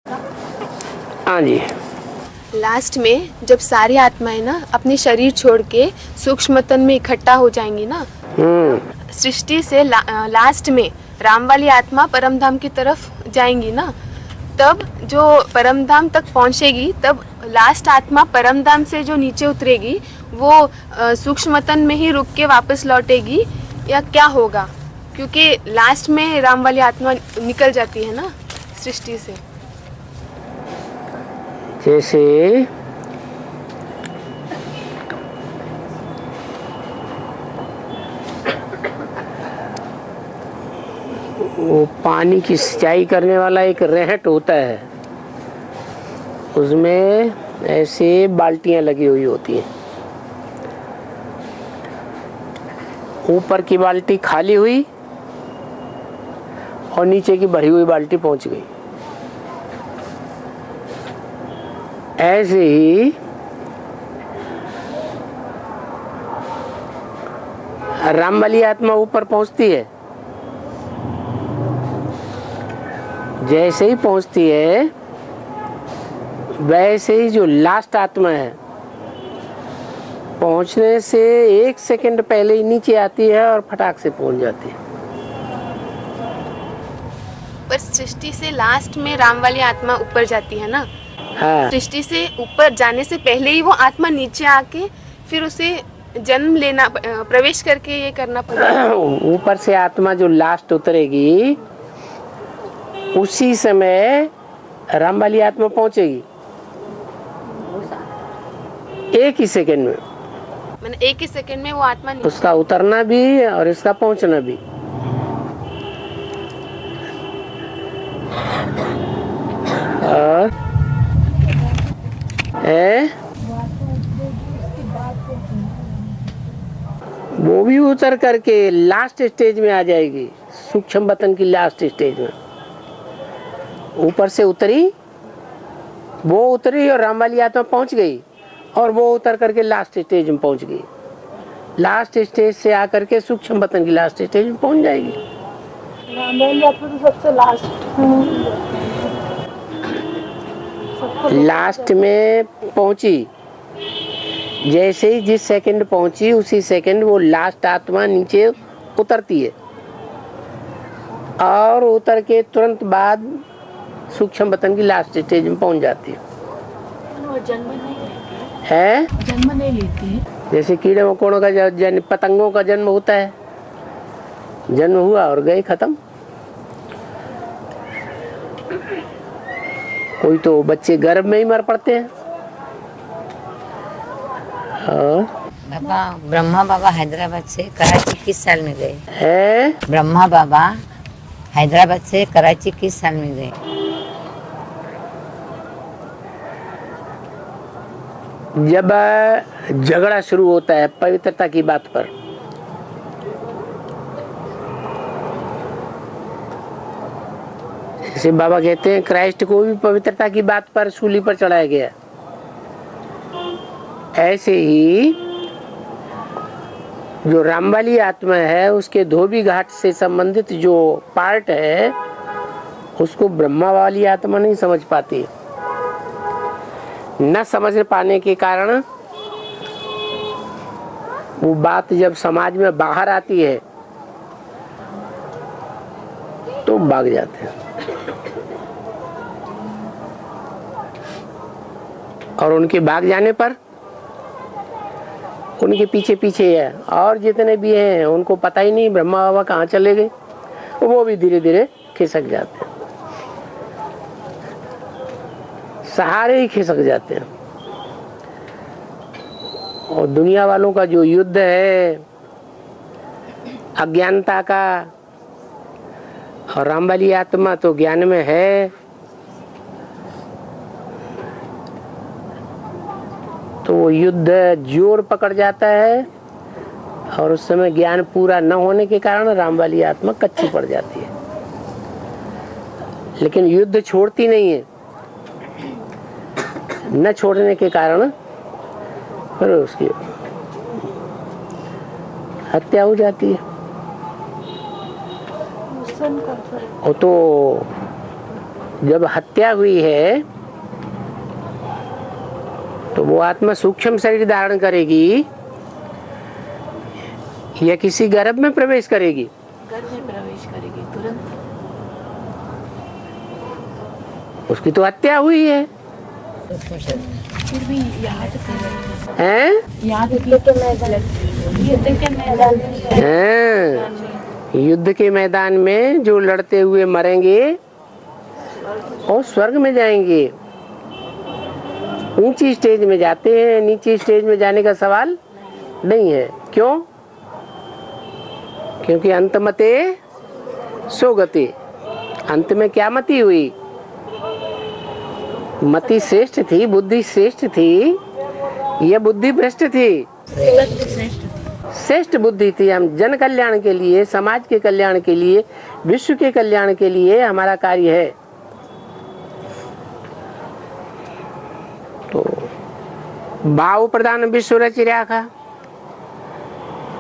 हाँ जी। लास्ट में जब सारी आत्माएं ना अपने शरीर छोड़ के सूक्ष्म तन में इकट्ठा हो जाएंगी ना, सृष्टि से लास्ट में राम वाली आत्मा परमधाम की तरफ जाएंगी ना, तब जो परमधाम तक पहुंचेगी तब लास्ट आत्मा परमधाम से जो नीचे उतरेगी वो सूक्ष्म तन में ही रुक के वापस लौटेगी या क्या होगा? क्योंकि लास्ट में राम वाली आत्मा निकल जाती है ना सृष्टि से। जैसे वो पानी की सिंचाई करने वाला एक रहट होता है, उसमें ऐसे बाल्टियां लगी हुई होती हैं। ऊपर की बाल्टी खाली हुई और नीचे की भरी हुई बाल्टी पहुंच गई। ऐसे ही राम वाली आत्मा ऊपर पहुंचती है, जैसे ही पहुंचती है वैसे ही जो लास्ट आत्मा है पहुंचने से 1 सेकंड पहले ही नीचे आती है और फटाक से पहुंच जाती है। पर सृष्टि से लास्ट में राम वाली आत्मा ऊपर जाती है ना। हाँ। सृष्टि से ऊपर जाने से पहले ही वो आत्मा नीचे आके फिर उसे जन्म लेना, प्रवेश करके ये करना पड़ेगा। ऊपर से आत्मा जो लास्ट उतरेगी उसी समय राम वाली आत्मा पहुंचेगी, 1 ही सेकंड में। मैंने 1 ही सेकंड में वो आत्मा उसका उतरना भी और इसका पहुंचना भी। और वो भी उतर करके लास्ट स्टेज में आ जाएगी, सूक्ष्म बतन की लास्ट स्टेज में। ऊपर से उतरी, वो उतरी और राम वाली आत्मा पहुंच गई और वो उतर करके लास्ट स्टेज में पहुंच गई। लास्ट स्टेज से आकर के सूक्ष्म बतन की लास्ट स्टेज में पहुंच जाएगी। राम वाली आत्मा तो सबसे लास्ट में पहुंची, जैसे ही जिस सेकंड पहुंची उसी सेकंड वो लास्ट आत्मा नीचे उतरती है और उतर के तुरंत बाद सूक्ष्म बतन की लास्ट स्टेज में पहुंच जाती है। वो जन्म नहीं लेती है, जन्म नहीं लेती। जैसे कीड़े मकोड़ों का जन्म, पतंगों का जन्म होता है, जन्म हुआ और गए, खत्म। कोई तो बच्चे गर्भ में ही मर पड़ते हैं। बाबा ब्रह्मा बाबा हैदराबाद से कराची किस साल में गए? है ब्रह्मा बाबा हैदराबाद से कराची किस साल में गए? जब झगड़ा शुरू होता है पवित्रता की बात पर, जैसे बाबा कहते हैं क्राइस्ट को भी पवित्रता की बात पर सूली पर चढ़ाया गया, ऐसे ही जो राम वाली आत्मा है उसके धोबी घाट से संबंधित जो पार्ट है उसको ब्रह्मा वाली आत्मा नहीं समझ पाती। न समझ पाने के कारण वो बात जब समाज में बाहर आती है तो भाग जाते हैं और उनके भाग जाने पर उनके पीछे पीछे है और जितने भी हैं उनको पता ही नहीं ब्रह्मा बाबा कहाँ चले गए, वो भी धीरे धीरे खिसक जाते हैं, सहारे ही खिसक जाते हैं। और दुनिया वालों का जो युद्ध है अज्ञानता का, और राम वाली आत्मा तो ज्ञान में है, तो वो युद्ध जोर पकड़ जाता है और उस समय ज्ञान पूरा न होने के कारण राम वाली आत्मा कच्ची पड़ जाती है। लेकिन युद्ध छोड़ती नहीं है, न छोड़ने के कारण फिर उसकी हत्या हो जाती है। वो तो जब हत्या हुई है तो वो आत्मा सूक्ष्म शरीर धारण करेगी या किसी गर्भ में प्रवेश करेगी? घर में प्रवेश करेगी तुरंत। उसकी तो हत्या हुई है फिर भी याद कर हैं? याद के मैदान युद्ध के मैदान हैं? युद्ध के मैदान में जो लड़ते हुए मरेंगे और स्वर्ग में जाएंगे। ऊंची स्टेज में जाते हैं, नीची स्टेज में जाने का सवाल नहीं है। क्यों? क्योंकि अंतमते सोगति, अंत में क्या मति हुई? मति श्रेष्ठ थी, बुद्धि श्रेष्ठ थी, यह बुद्धि भ्रष्ट थी? श्रेष्ठ बुद्धि थी। हम जन कल्याण के लिए, समाज के कल्याण के लिए, विश्व के कल्याण के लिए हमारा कार्य है। तो भाव प्रधान विश्व रच रखा,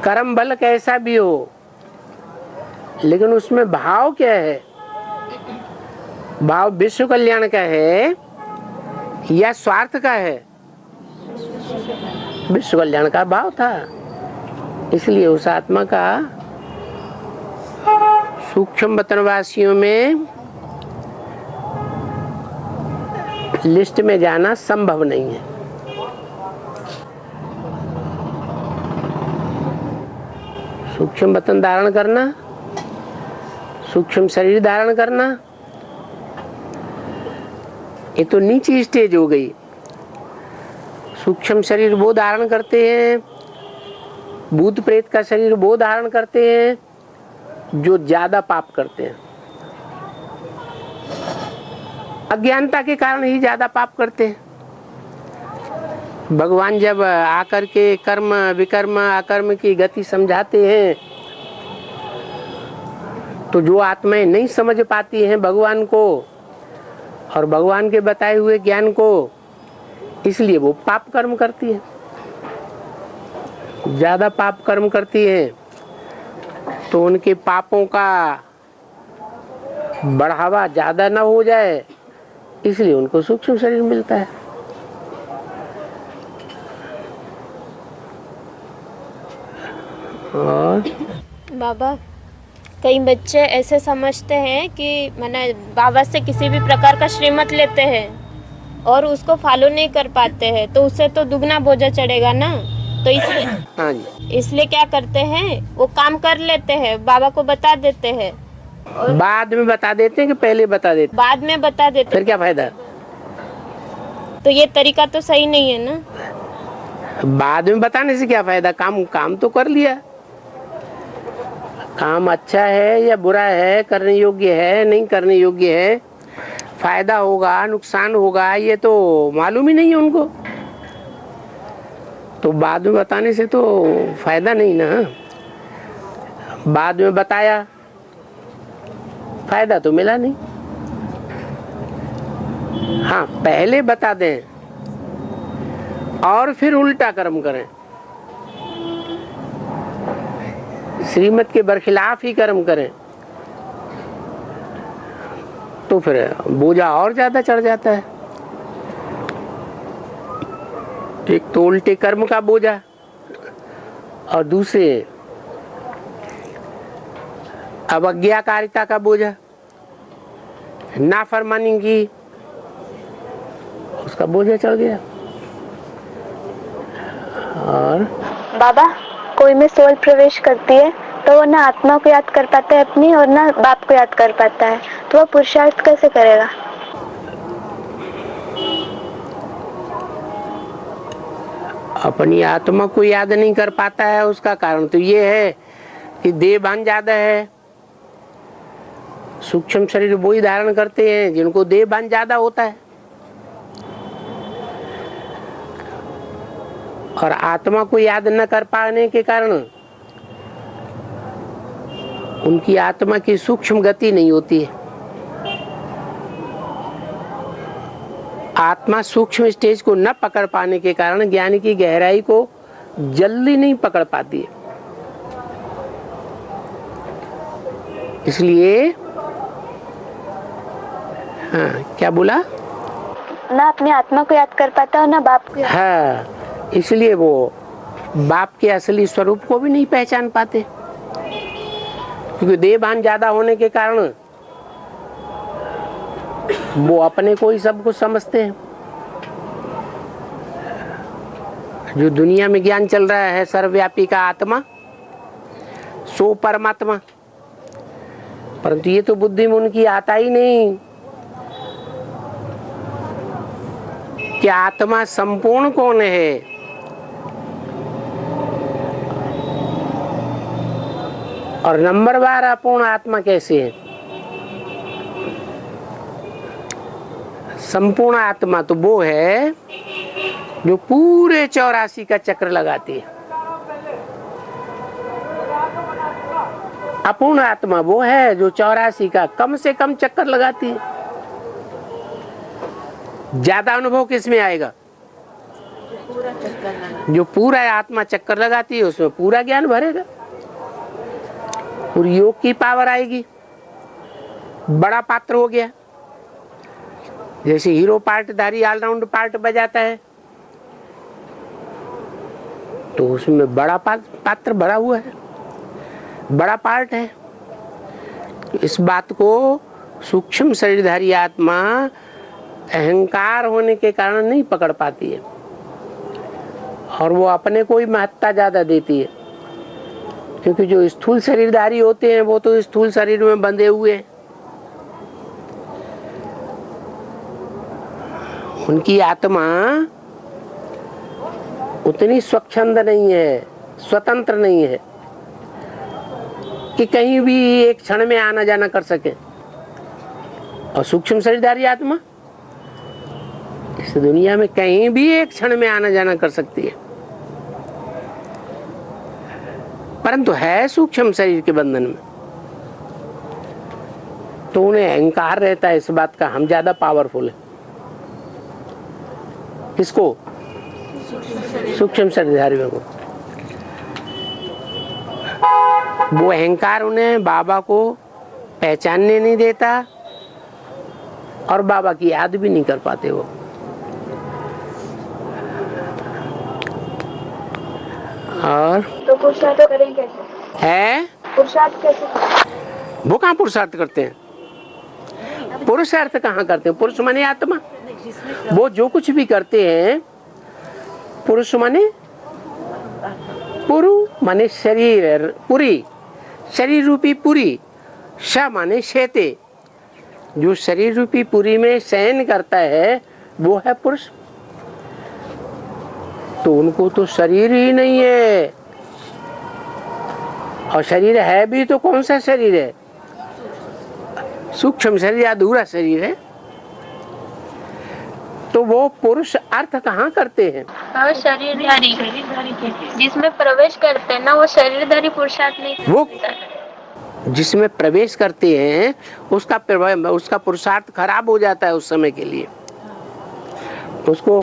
कर्म बल कैसा भी हो, लेकिन उसमें भाव क्या है? भाव विश्व कल्याण का है या स्वार्थ का है? विश्व कल्याण का भाव था। इसलिए उस आत्मा का सूक्ष्म वतनवासियों में लिस्ट में जाना संभव नहीं है। सूक्ष्म वतन धारण करना, सूक्ष्म शरीर धारण करना, ये तो नीची स्टेज हो गई। सूक्ष्म शरीर वो धारण करते हैं, भूत प्रेत का शरीर वो धारण करते हैं जो ज्यादा पाप करते हैं। अज्ञानता के कारण ही ज्यादा पाप करते हैं। भगवान जब आकर के कर्म विकर्म अकर्म की गति समझाते हैं तो जो आत्माएं नहीं समझ पाती हैं भगवान को और भगवान के बताए हुए ज्ञान को, इसलिए वो पाप कर्म करती है, ज्यादा पाप कर्म करती है। तो उनके पापों का बढ़ावा ज्यादा ना हो जाए, इसलिए उनको सूक्ष्म शरीर मिलता है। और बाबा, कई बच्चे ऐसे समझते हैं कि मैंने बाबा से किसी भी प्रकार का श्रीमत लेते हैं और उसको फॉलो नहीं कर पाते हैं, तो उससे तो दुगना बोझा चढ़ेगा ना। तो इसलिए हाँ जी, इसलिए क्या करते हैं, वो काम कर लेते हैं, बाबा को बता देते हैं। बाद में बता देते हैं कि पहले बता देते? बाद में बता देते। फिर क्या फायदा? तो ये तरीका तो सही नहीं है ना। बाद में बताने से क्या फायदा? काम तो कर लिया। काम अच्छा है या बुरा है, करने योग्य है नहीं करने योग्य है, फायदा होगा नुकसान होगा, ये तो मालूम ही नहीं है उनको। तो बाद में बताने से तो फायदा नहीं ना। बाद में बताया, फायदा तो मिला नहीं। हाँ, पहले बता दें और फिर उल्टा कर्म करें, श्रीमत के बरखिलाफ ही कर्म करें, तो फिर बोझा और ज्यादा चढ़ जाता है। एक तो उल्टे कर्म का बोझा और दूसरे अवज्ञाकारिता का बोझा, नाफरमानी की, उसका बोझा चढ़ गया। और बाबा, कोई में सोल प्रवेश करती है तो वो ना आत्मा को याद कर पाता है अपनी और ना बाप को याद कर पाता है, तो वो पुरुषार्थ कैसे करेगा? अपनी आत्मा को याद नहीं कर पाता है, उसका कारण तो ये है कि देह भान ज्यादा है। सूक्ष्म शरीर वो ही धारण करते हैं जिनको देह भान ज्यादा होता है, और आत्मा को याद न कर पाने के कारण उनकी आत्मा की सूक्ष्म गति नहीं होती है। आत्मा सूक्ष्म स्टेज को न पकड़ पाने के कारण ज्ञान की गहराई को जल्दी नहीं पकड़ पाती है। इसलिए हाँ, क्या बोला? ना अपनी आत्मा को याद कर पाता और ना बाप को हाँ, इसलिए वो बाप के असली स्वरूप को भी नहीं पहचान पाते, क्योंकि देहभान ज्यादा होने के कारण वो अपने को ही सब कुछ समझते हैं। जो दुनिया में ज्ञान चल रहा है सर्वव्यापी का आत्मा सो परमात्मा, परंतु ये तो बुद्धि में उनकी आता ही नहीं कि आत्मा संपूर्ण कौन है। और नंबर बार अपूर्ण आत्मा कैसे है? संपूर्ण आत्मा तो वो है जो पूरे 84 का चक्र लगाती है। अपूर्ण आत्मा वो है जो 84 का कम से कम चक्कर लगाती है। ज्यादा अनुभव किसमें आएगा? जो पूरा आत्मा चक्कर लगाती है उसमें पूरा ज्ञान भरेगा, पूरी योग की पावर आएगी। बड़ा पात्र हो गया, जैसे हीरो पार्टधारी ऑलराउंड पार्ट बजाता है तो उसमें बड़ा पात्र भरा हुआ है, बड़ा पार्ट है। इस बात को सूक्ष्म शरीरधारी आत्मा अहंकार होने के कारण नहीं पकड़ पाती है और वो अपने को ही महत्ता ज्यादा देती है, क्योंकि जो स्थूल शरीरधारी होते हैं वो तो स्थूल शरीर में बंधे हुए हैं। उनकी आत्मा उतनी स्वच्छंद नहीं है, स्वतंत्र नहीं है कि कहीं भी एक क्षण में आना जाना कर सके। और सूक्ष्म शरीरधारी आत्मा इस दुनिया में कहीं भी एक क्षण में आना जाना कर सकती है, परंतु है सूक्ष्म शरीर के बंधन में, तो उन्हें अहंकार रहता है इस बात का हम ज्यादा पावरफुल है। किसको? सूक्ष्म शरीरधारियों को। वो अहंकार उन्हें बाबा को पहचानने नहीं देता और बाबा की याद भी नहीं कर पाते वो। और तो पुरुषार्थ करें कैसे? है पुरुषार्थ कैसे? वो कहाँ पुरुषार्थ करते हैं? पुरुषार्थ कहाँ करते हैं? पुरुष माने आत्मा। वो जो कुछ भी करते हैं, पुरुष माने पुरु माने शरीर, पुरी शरीर रूपी पुरी, श माने शेते, जो शरीर रूपी पुरी में शयन करता है वो है पुरुष। तो उनको तो शरीर ही नहीं है, और शरीर है भी तो कौन सा शरीर है? सूक्ष्म शरीर, अधूरा शरीर है। तो वो पुरुष अर्थ कहाँ करते हैं? वो शरीरधारी जिसमें प्रवेश करते हैं ना, वो शरीरधारी पुरुषार्थ नहीं करता। वो जिसमें प्रवेश करते हैं उसका पुरुषार्थ खराब हो जाता है उस समय के लिए, उसको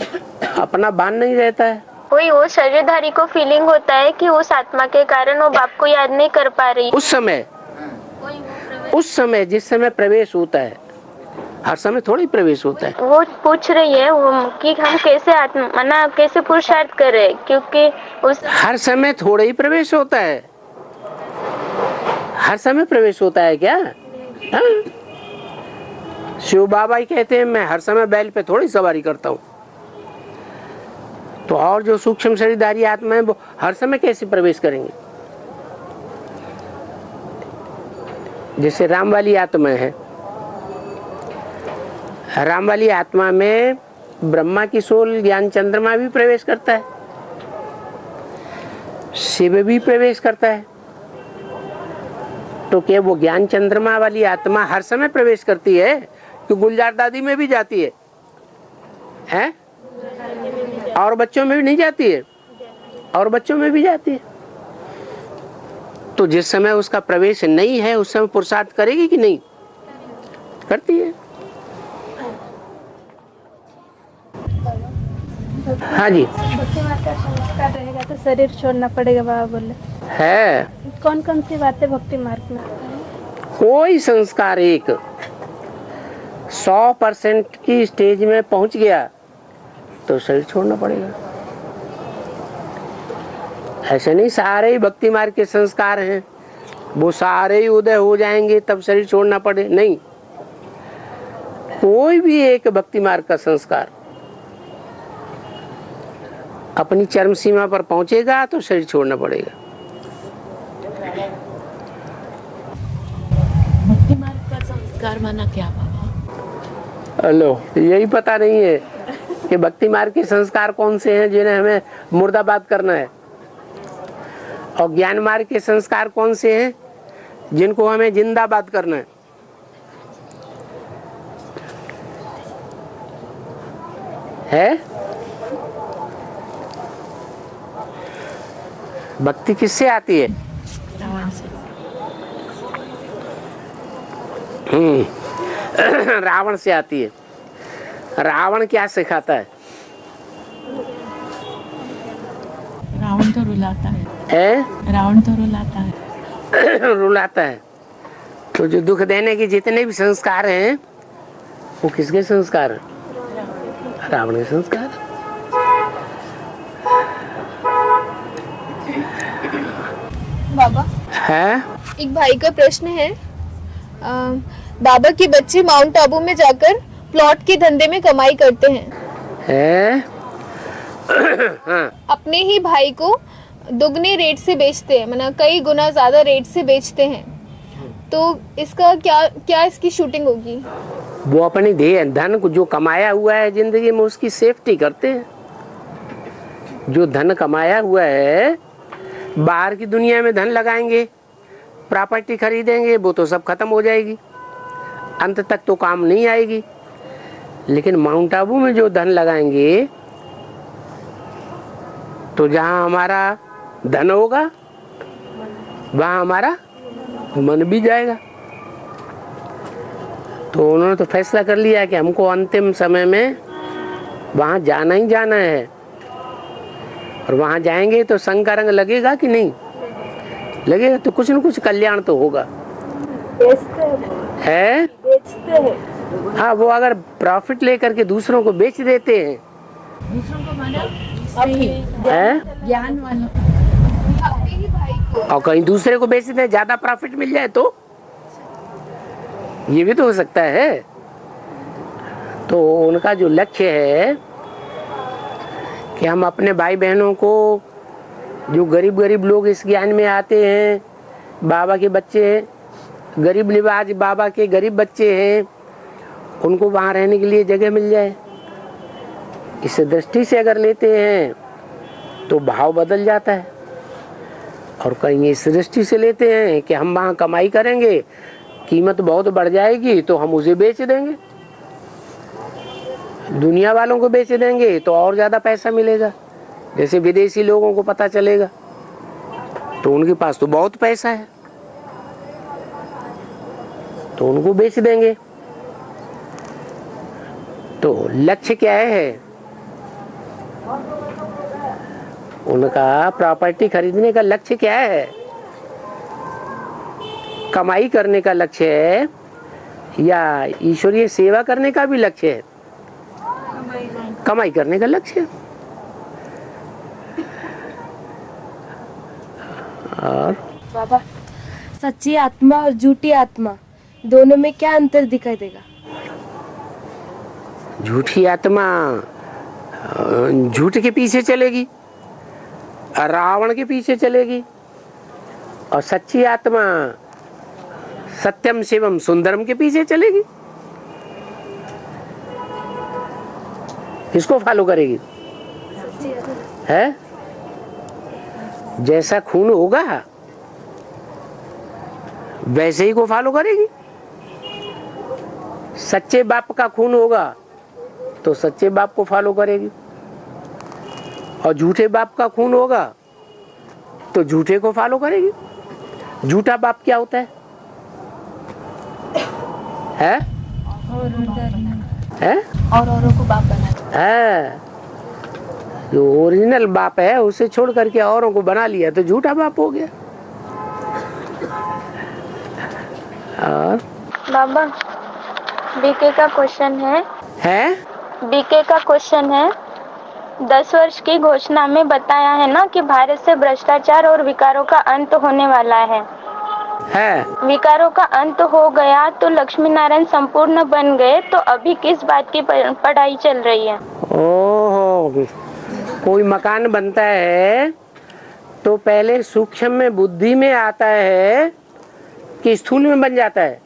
अपना भान नहीं रहता है। कोई वो शरीरधारी को फीलिंग होता है कि उस आत्मा के कारण वो बाप को याद नहीं कर पा रही। उस समय जिस समय प्रवेश होता है, हर समय थोड़ी प्रवेश होता है। वो पूछ रही है कि हम कैसे आत्मा ना कैसे पुरुषार्थ करें, क्योंकि उस हर समय थोड़ा ही प्रवेश होता है। हर समय प्रवेश होता है क्या? हाँ? शिव बाबा ही कहते हैं मैं हर समय बैल पे थोड़ी सवारी करता हूँ। तो और जो सूक्ष्म शरीरधारी आत्मा है वो हर समय कैसे प्रवेश करेंगे? जैसे राम वाली आत्मा है, राम वाली आत्मा में ब्रह्मा की सोल ज्ञान चंद्रमा भी प्रवेश करता है, शिव भी प्रवेश करता है। तो क्या वो ज्ञान चंद्रमा वाली आत्मा हर समय प्रवेश करती है कि गुलजार दादी में भी जाती है? हैं? और बच्चों में भी नहीं जाती है? और बच्चों में भी जाती है। तो जिस समय उसका प्रवेश नहीं है उस समय पुरुषार्थ करेगी कि नहीं? करती है। हाँ जी। भक्ति मार्ग का संस्कार रहेगा तो शरीर छोड़ना पड़ेगा, बाबा बोले है। कौन कौन सी बातें भक्ति मार्ग में? कोई संस्कार एक 100% की स्टेज में पहुंच गया तो शरीर छोड़ना पड़ेगा। ऐसे नहीं सारे ही भक्ति मार्ग के संस्कार हैं, वो सारे ही उदय हो जाएंगे तब शरीर छोड़ना पड़े, नहीं। कोई भी एक भक्ति मार्ग का संस्कार अपनी चरम सीमा पर पहुंचेगा तो शरीर छोड़ना पड़ेगा। भक्ति मार्ग का संस्कार माना क्या बाबा? हेलो, यही पता नहीं है कि भक्ति मार्ग के संस्कार कौन से हैं जिन्हें हमें मुर्दाबाद करना है, और ज्ञान मार्ग के संस्कार कौन से हैं जिनको हमें जिंदाबाद करना है? भक्ति किससे आती है? रावण से। रावण से आती है। रावण क्या सिखाता है? रावण तो रुलाता है। रावण तो रुलाता है। रुलाता है। तो जो दुख देने के जितने भी संस्कार हैं वो किसके संस्कार हैं? रावण के संस्कार। बाबा, है एक भाई का प्रश्न है। बाबा के बच्चे माउंट आबू में जाकर प्लॉट के धंधे में कमाई करते हैं। हाँ। अपने ही भाई को दुगने रेट से बेचते हैं, मतलब कई गुना ज्यादा रेट से बेचते हैं। तो इसका क्या इसकी शूटिंग होगी? वो अपनी धन को जो कमाया हुआ है जिंदगी में उसकी सेफ्टी करते हैं। जो धन कमाया हुआ है, बाहर की दुनिया में धन लगाएंगे, प्रॉपर्टी खरीदेंगे, वो तो सब खत्म हो जाएगी, अंत तक तो काम नहीं आएगी। लेकिन माउंट आबू में जो धन लगाएंगे तो जहां हमारा धन होगा वहां हमारा मन भी जाएगा। तो उन्होंने तो फैसला कर लिया कि हमको अंतिम समय में वहां जाना ही जाना है, और वहां जाएंगे तो संग का रंग लगेगा कि नहीं लगेगा, तो कुछ न कुछ कल्याण तो होगा। है बेचते हैं। हाँ, वो अगर प्रॉफिट लेकर के दूसरों को बेच देते हैं, दूसरों को माना है ज्ञान वालों, और कहीं दूसरे को बेच देते हैं ज्यादा प्रॉफिट मिल जाए, तो ये भी तो हो सकता है। तो उनका जो लक्ष्य है कि हम अपने भाई बहनों को, जो गरीब लोग इस ज्ञान में आते हैं, बाबा के बच्चे, गरीब निवाज बाबा के गरीब बच्चे हैं, उनको वहाँ रहने के लिए जगह मिल जाए। इस दृष्टि से अगर लेते हैं तो भाव बदल जाता है। और कहीं इस दृष्टि से लेते हैं कि हम वहाँ कमाई करेंगे, कीमत बहुत बढ़ जाएगी तो हम उसे बेच देंगे, दुनिया वालों को बेच देंगे तो और ज़्यादा पैसा मिलेगा। जैसे विदेशी लोगों को पता चलेगा तो उनके पास तो बहुत पैसा है, तो उनको बेच देंगे। तो लक्ष्य क्या है उनका? प्रॉपर्टी खरीदने का लक्ष्य क्या है? कमाई करने का लक्ष्य है या ईश्वरीय सेवा करने का भी लक्ष्य है? कमाई करने का लक्ष्य है। और बाबा, सच्ची आत्मा और झूठी आत्मा दोनों में क्या अंतर दिखाई देगा? झूठी आत्मा झूठ के पीछे चलेगी, रावण के पीछे चलेगी, और सच्ची आत्मा सत्यम शिवम सुंदरम के पीछे चलेगी। किसको फॉलो करेगी? है जैसा खून होगा वैसे ही को फॉलो करेगी। सच्चे बाप का खून होगा तो सच्चे बाप को फॉलो करेगी, और झूठे बाप का खून होगा तो झूठे को फॉलो करेगी। झूठा बाप क्या होता है? और औरों को बाप बना है। जो ओरिजिनल बाप है उसे छोड़ करके औरों को बना लिया तो झूठा बाप हो गया। और बाबा, बीके का क्वेश्चन है बीके का क्वेश्चन है 10 वर्ष की घोषणा में बताया है ना कि भारत से भ्रष्टाचार और विकारों का अंत होने वाला है। विकारों का अंत हो गया तो लक्ष्मी नारायण संपूर्ण बन गए, तो अभी किस बात की पढ़ाई चल रही है? ओहो, कोई मकान बनता है तो पहले सूक्ष्म में बुद्धि में आता है कि स्थूल में बन जाता है?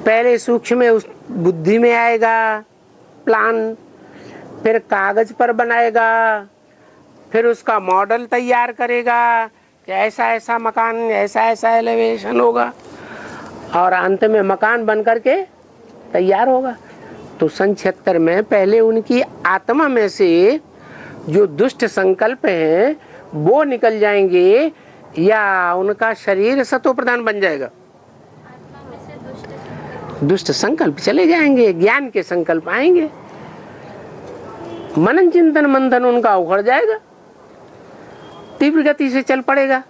पहले सूक्ष्म में उस बुद्धि में आएगा प्लान, फिर कागज पर बनाएगा, फिर उसका मॉडल तैयार करेगा कि ऐसा ऐसा मकान, ऐसा ऐसा एलिवेशन होगा, और अंत में मकान बन करके तैयार होगा। तो सन 76 में पहले उनकी आत्मा में से जो दुष्ट संकल्प हैं वो निकल जाएंगे या उनका शरीर सतो प्रधान बन जाएगा? दुष्ट संकल्प चले जाएंगे, ज्ञान के संकल्प आएंगे, मनन चिंतन मंथन उनका उखड़ जाएगा, तीव्र गति से चल पड़ेगा।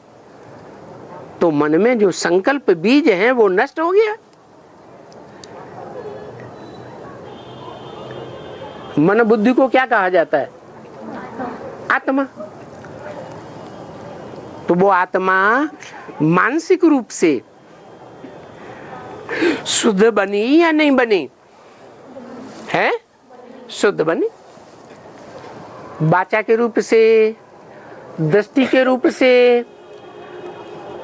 तो मन में जो संकल्प बीज हैं वो नष्ट हो गया। मन बुद्धि को क्या कहा जाता है? आत्मा। तो वो आत्मा मानसिक रूप से शुद्ध बनी या नहीं बनी है? शुद्ध बनी। वाचा के रूप से, दृष्टि के रूप से,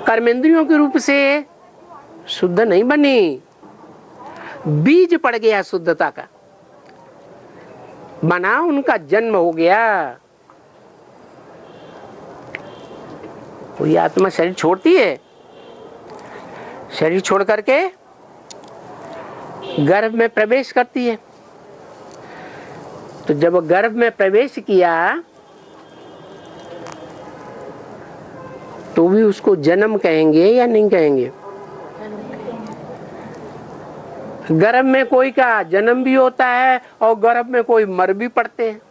कर्मेंद्रियों के रूप से शुद्ध नहीं बनी। बीज पड़ गया शुद्धता का, बना उनका जन्म हो गया। कोई आत्मा शरीर छोड़ती है, शरीर छोड़ करके गर्भ में प्रवेश करती है। तो जब गर्भ में प्रवेश किया तो भी उसको जन्म कहेंगे या नहीं कहेंगे? गर्भ में कोई का जन्म भी होता है और गर्भ में कोई मर भी पड़ते हैं।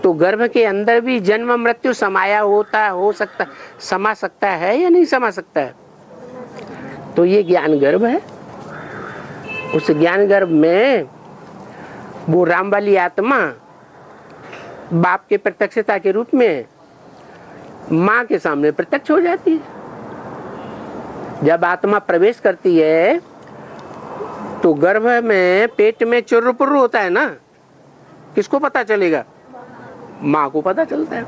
तो गर्भ के अंदर भी जन्म मृत्यु समाया होता हो सकता, समा सकता है या नहीं समा सकता है? तो ये ज्ञान गर्भ है। उस ज्ञान गर्भ में वो राम वाली आत्मा बाप के प्रत्यक्षता के रूप में माँ के सामने प्रत्यक्ष हो जाती है। जब आत्मा प्रवेश करती है तो गर्भ में, पेट में चुर्र पुर्र होता है ना, किसको पता चलेगा? माँ को पता चलता है।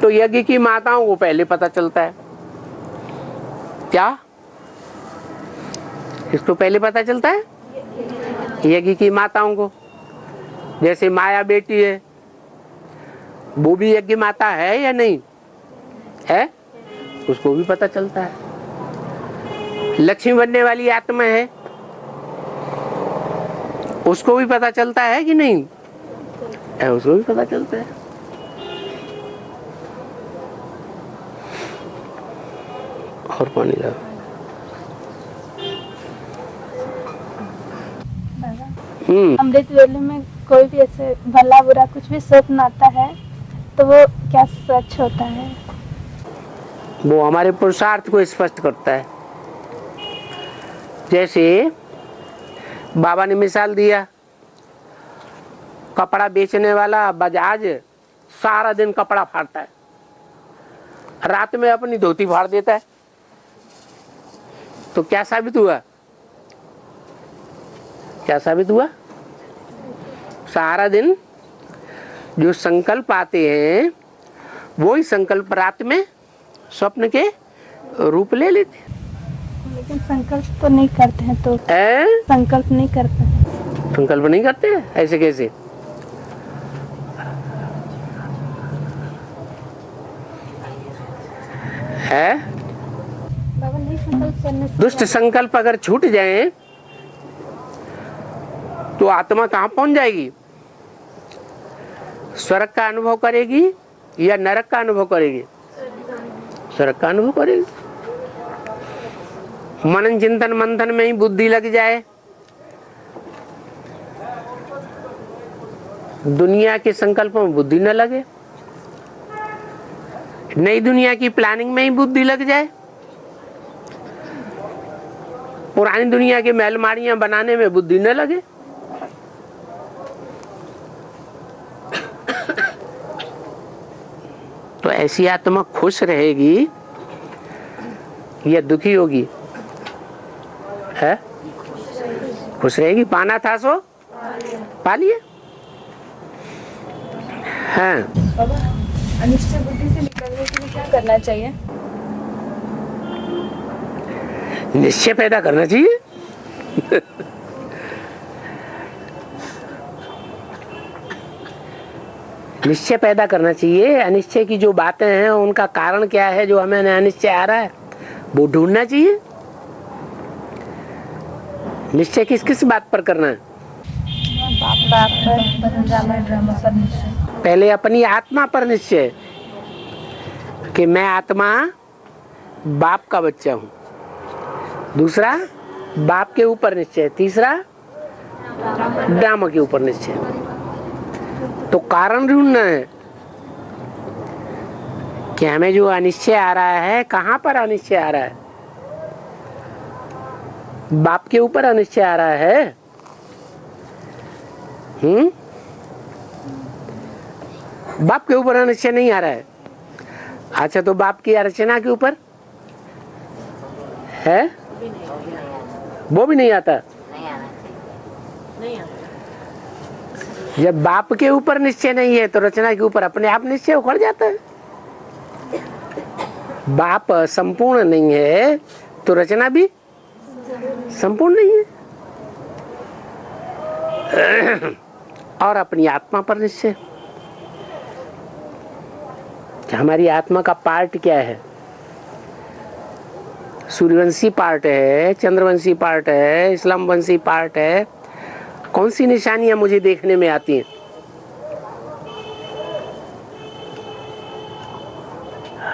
तो यज्ञ की माताओं को पहले पता चलता है। क्या इसको पहले पता चलता है? यज्ञ की माताओं को। जैसे माया बेटी है, वो भी यज्ञ माता है या नहीं है? उसको भी पता चलता है। लक्ष्मी बनने वाली आत्मा है, उसको भी पता चलता है कि नहीं है? उसको भी पता चलता है। और पानी ला। अमृत वेले में कोई भी ऐसे भला बुरा कुछ भी स्वप्न आता है तो वो क्या सच होता है? वो हमारे पुरुषार्थ को स्पष्ट करता है। जैसे बाबा ने मिसाल दिया, कपड़ा बेचने वाला बजाज सारा दिन कपड़ा फाड़ता है, रात में अपनी धोती फाड़ देता है। तो क्या साबित हुआ? क्या साबित हुआ? सारा दिन जो संकल्प आते हैं वही संकल्प रात में स्वप्न के रूप ले लेते हैं। लेकिन संकल्प तो नहीं करते हैं। तो संकल्प नहीं करते हैं। संकल्प नहीं करते हैं? ऐसे कैसे? है बाबा नहीं संकल्प करने से दुष्ट संकल्प अगर छूट जाए तो आत्मा कहाँ पहुंच जाएगी? स्वर्ग का अनुभव करेगी या नरक का अनुभव करेगी? स्वर्ग का अनुभव करेगी। मनन चिंतन मंथन में ही बुद्धि लग जाए, दुनिया के संकल्प में बुद्धि न लगे, नई दुनिया की प्लानिंग में ही बुद्धि लग जाए, पुरानी दुनिया के महलमाड़ियां बनाने में बुद्धि न लगे। तो ऐसी आत्मा खुश रहेगी या दुखी होगी? है खुश रहेगी। पाना था सो पा लिए। हाँ, अनिश्चय बुद्धि से निकलने के लिए क्या करना चाहिए? निश्चय पैदा करना चाहिए। निश्चय पैदा करना चाहिए। अनिश्चय की जो बातें हैं उनका कारण क्या है जो हमें अनिश्चय आ रहा है वो ढूंढना चाहिए। निश्चय किस किस बात पर करना है? पहले अपनी आत्मा पर निश्चय कि मैं आत्मा बाप का बच्चा हूं। दूसरा बाप के ऊपर निश्चय। तीसरा ब्रह्म के ऊपर निश्चय। तो कारण ढूंढना है कि हमें जो अनिश्चय आ रहा है कहां पर अनिश्चय आ रहा है। बाप के ऊपर अनिश्चय आ रहा है। बाप के ऊपर अनिश्चय नहीं आ रहा है। अच्छा, तो बाप की अर्चना के ऊपर है वो भी नहीं आता। जब बाप के ऊपर निश्चय नहीं है तो रचना के ऊपर अपने आप निश्चय उखड़ जाता है। बाप संपूर्ण नहीं है तो रचना भी संपूर्ण नहीं है। और अपनी आत्मा पर निश्चय कि हमारी आत्मा का पार्ट क्या है। सूर्यवंशी पार्ट है, चंद्रवंशी पार्ट है, इस्लाम वंशी पार्ट है। कौन सी निशानियां मुझे देखने में आती हैं?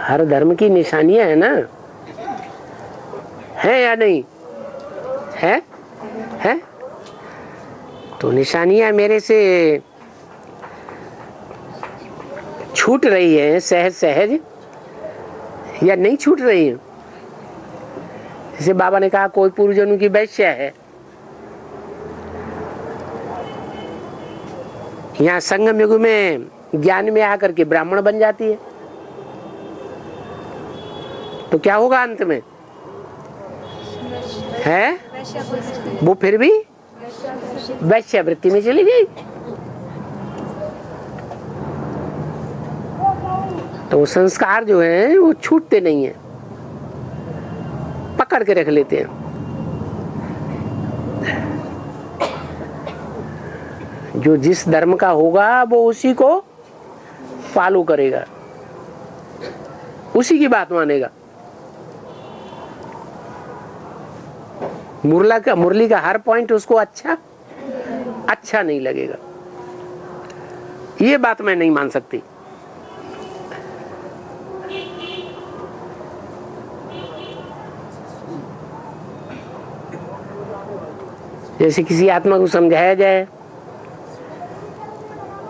हर धर्म की निशानियां है ना, है या नहीं है? है तो निशानियां मेरे से छूट रही है सहज सहज या नहीं छूट रही है? जैसे बाबा ने कहा कोई पूर्वजन्म की वैश्या है, यहाँ संगम युग में ज्ञान में आकर के ब्राह्मण बन जाती है, तो क्या होगा अंत में? है वो फिर भी वैश्यावृत्ति में चली गई। तो संस्कार जो है वो छूटते नहीं है, पकड़ के रख लेते हैं। जो जिस धर्म का होगा वो उसी को फॉलो करेगा, उसी की बात मानेगा। मुरली का हर पॉइंट उसको अच्छा नहीं लगेगा। ये बात मैं नहीं मान सकती। जैसे किसी आत्मा को समझाया जाए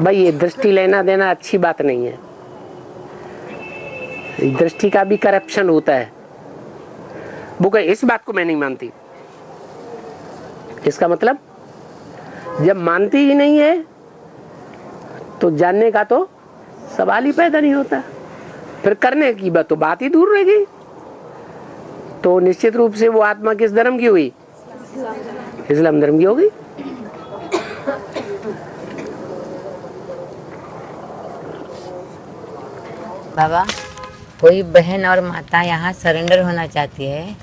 भाई ये दृष्टि लेना देना अच्छी बात नहीं है, दृष्टि का भी करप्शन होता है। वो कहे इस बात को मैं नहीं मानती। इसका मतलब जब मानती ही नहीं है तो जानने का तो सवाल ही पैदा नहीं होता, फिर करने की बात तो बात ही दूर रह गई। तो निश्चित रूप से वो आत्मा किस धर्म की हुई? इस्लाम धर्म की हो गई। बाबा, कोई बहन और माता यहाँ सरेंडर होना चाहती है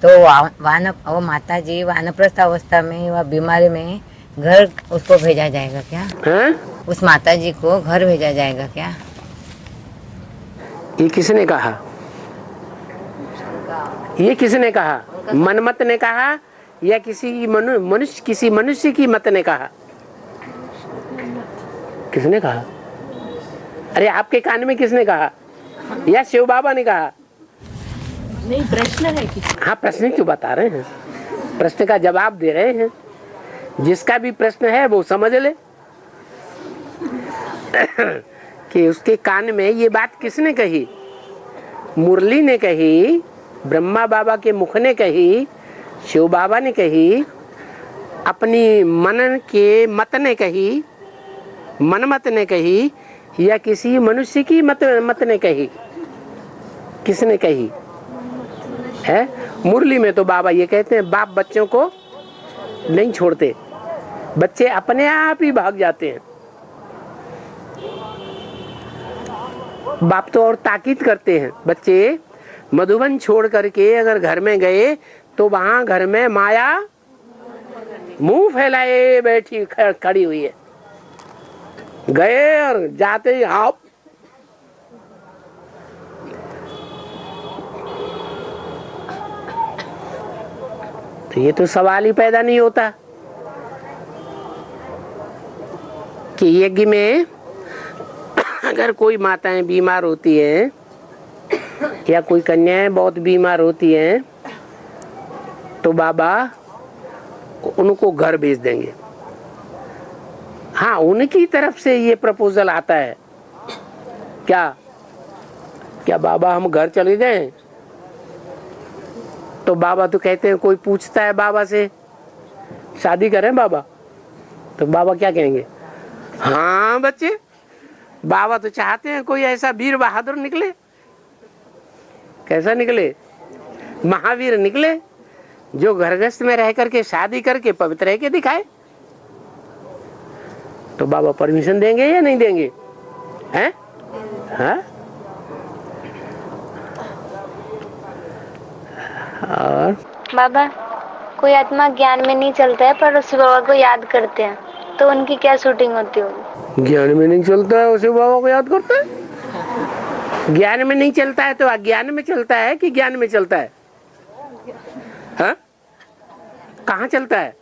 तो वो माता जी वानप्रस्थ अवस्था में व बीमारी में घर उसको भेजा जाएगा क्या? है? उस माता जी को घर भेजा जाएगा क्या? ये किसने कहा? ये किसने कहा? मनमत ने कहा या किसी मनुष्य की मत ने कहा? किसने कहा? अरे आपके कान में किसने कहा? या शिव बाबा ने कहा? नहीं, प्रश्न है कि हाँ, प्रश्न क्यों बता रहे हैं? प्रश्न का जवाब दे रहे हैं। जिसका भी प्रश्न है वो समझ ले कि उसके कान में ये बात किसने कही। मुरली ने कही, ब्रह्मा बाबा के मुख ने कही, शिव बाबा ने कही, अपनी मनन के मत ने कही, मनमत ने कही, या किसी मनुष्य की मत ने कही? किसने कही है? मुरली में तो बाबा ये कहते हैं, बाप बच्चों को नहीं छोड़ते, बच्चे अपने आप ही भाग जाते हैं। बाप तो और ताकीद करते हैं, बच्चे मधुबन छोड़ करके अगर घर में गए तो वहां घर में माया मुंह फैलाए बैठी खड़ी हुई है। गए और जाते ही हाप। तो ये तो सवाल ही पैदा नहीं होता कि यज्ञ में अगर कोई माताएं बीमार होती हैं या कोई कन्याएं बहुत बीमार होती हैं तो बाबा उनको घर भेज देंगे। हाँ, उनकी तरफ से ये प्रपोजल आता है क्या? क्या बाबा हम घर चले जाएं? तो बाबा तो कहते हैं, कोई पूछता है बाबा से शादी करें बाबा, तो बाबा क्या कहेंगे? हाँ बच्चे, बाबा तो चाहते हैं कोई ऐसा वीर बहादुर निकले। कैसा निकले? महावीर निकले, जो घरगृहस्थ में रह करके शादी करके पवित्र रह के दिखाए। तो बाबा परमिशन देंगे या नहीं देंगे? हैं? हाँ? और बाबा, कोई आत्मा ज्ञान में नहीं चलता है पर उस बाबा को याद करते हैं, तो उनकी क्या शूटिंग होती होगी? ज्ञान में नहीं चलता है, उसे बाबा को याद करता है? ज्ञान में नहीं चलता है तो अज्ञान में चलता है कि ज्ञान में चलता है? हाँ? कहाँ चलता है?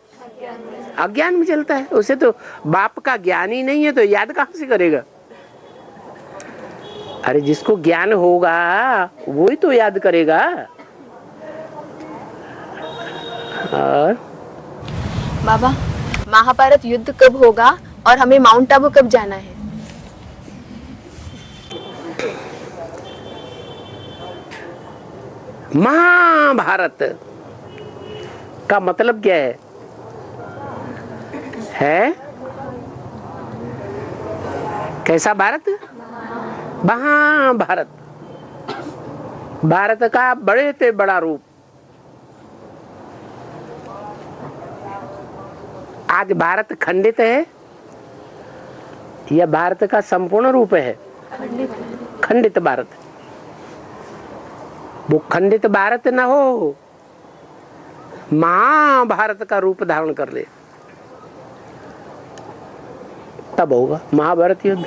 अज्ञान में चलता है। उसे तो बाप का ज्ञान ही नहीं है तो याद कहाँ से करेगा? अरे जिसको ज्ञान होगा वो ही तो याद करेगा। और बाबा, महाभारत युद्ध कब होगा और हमें माउंट आबू कब जाना है? महाभारत का मतलब क्या है? कैसा भारत? महाभारत, भारत का बड़े से बड़ा रूप। आज भारत खंडित है या भारत का संपूर्ण रूप है? खंडित भारत। वो खंडित भारत ना हो, महाभारत का रूप धारण कर ले, तब होगा महाभारत युद्ध।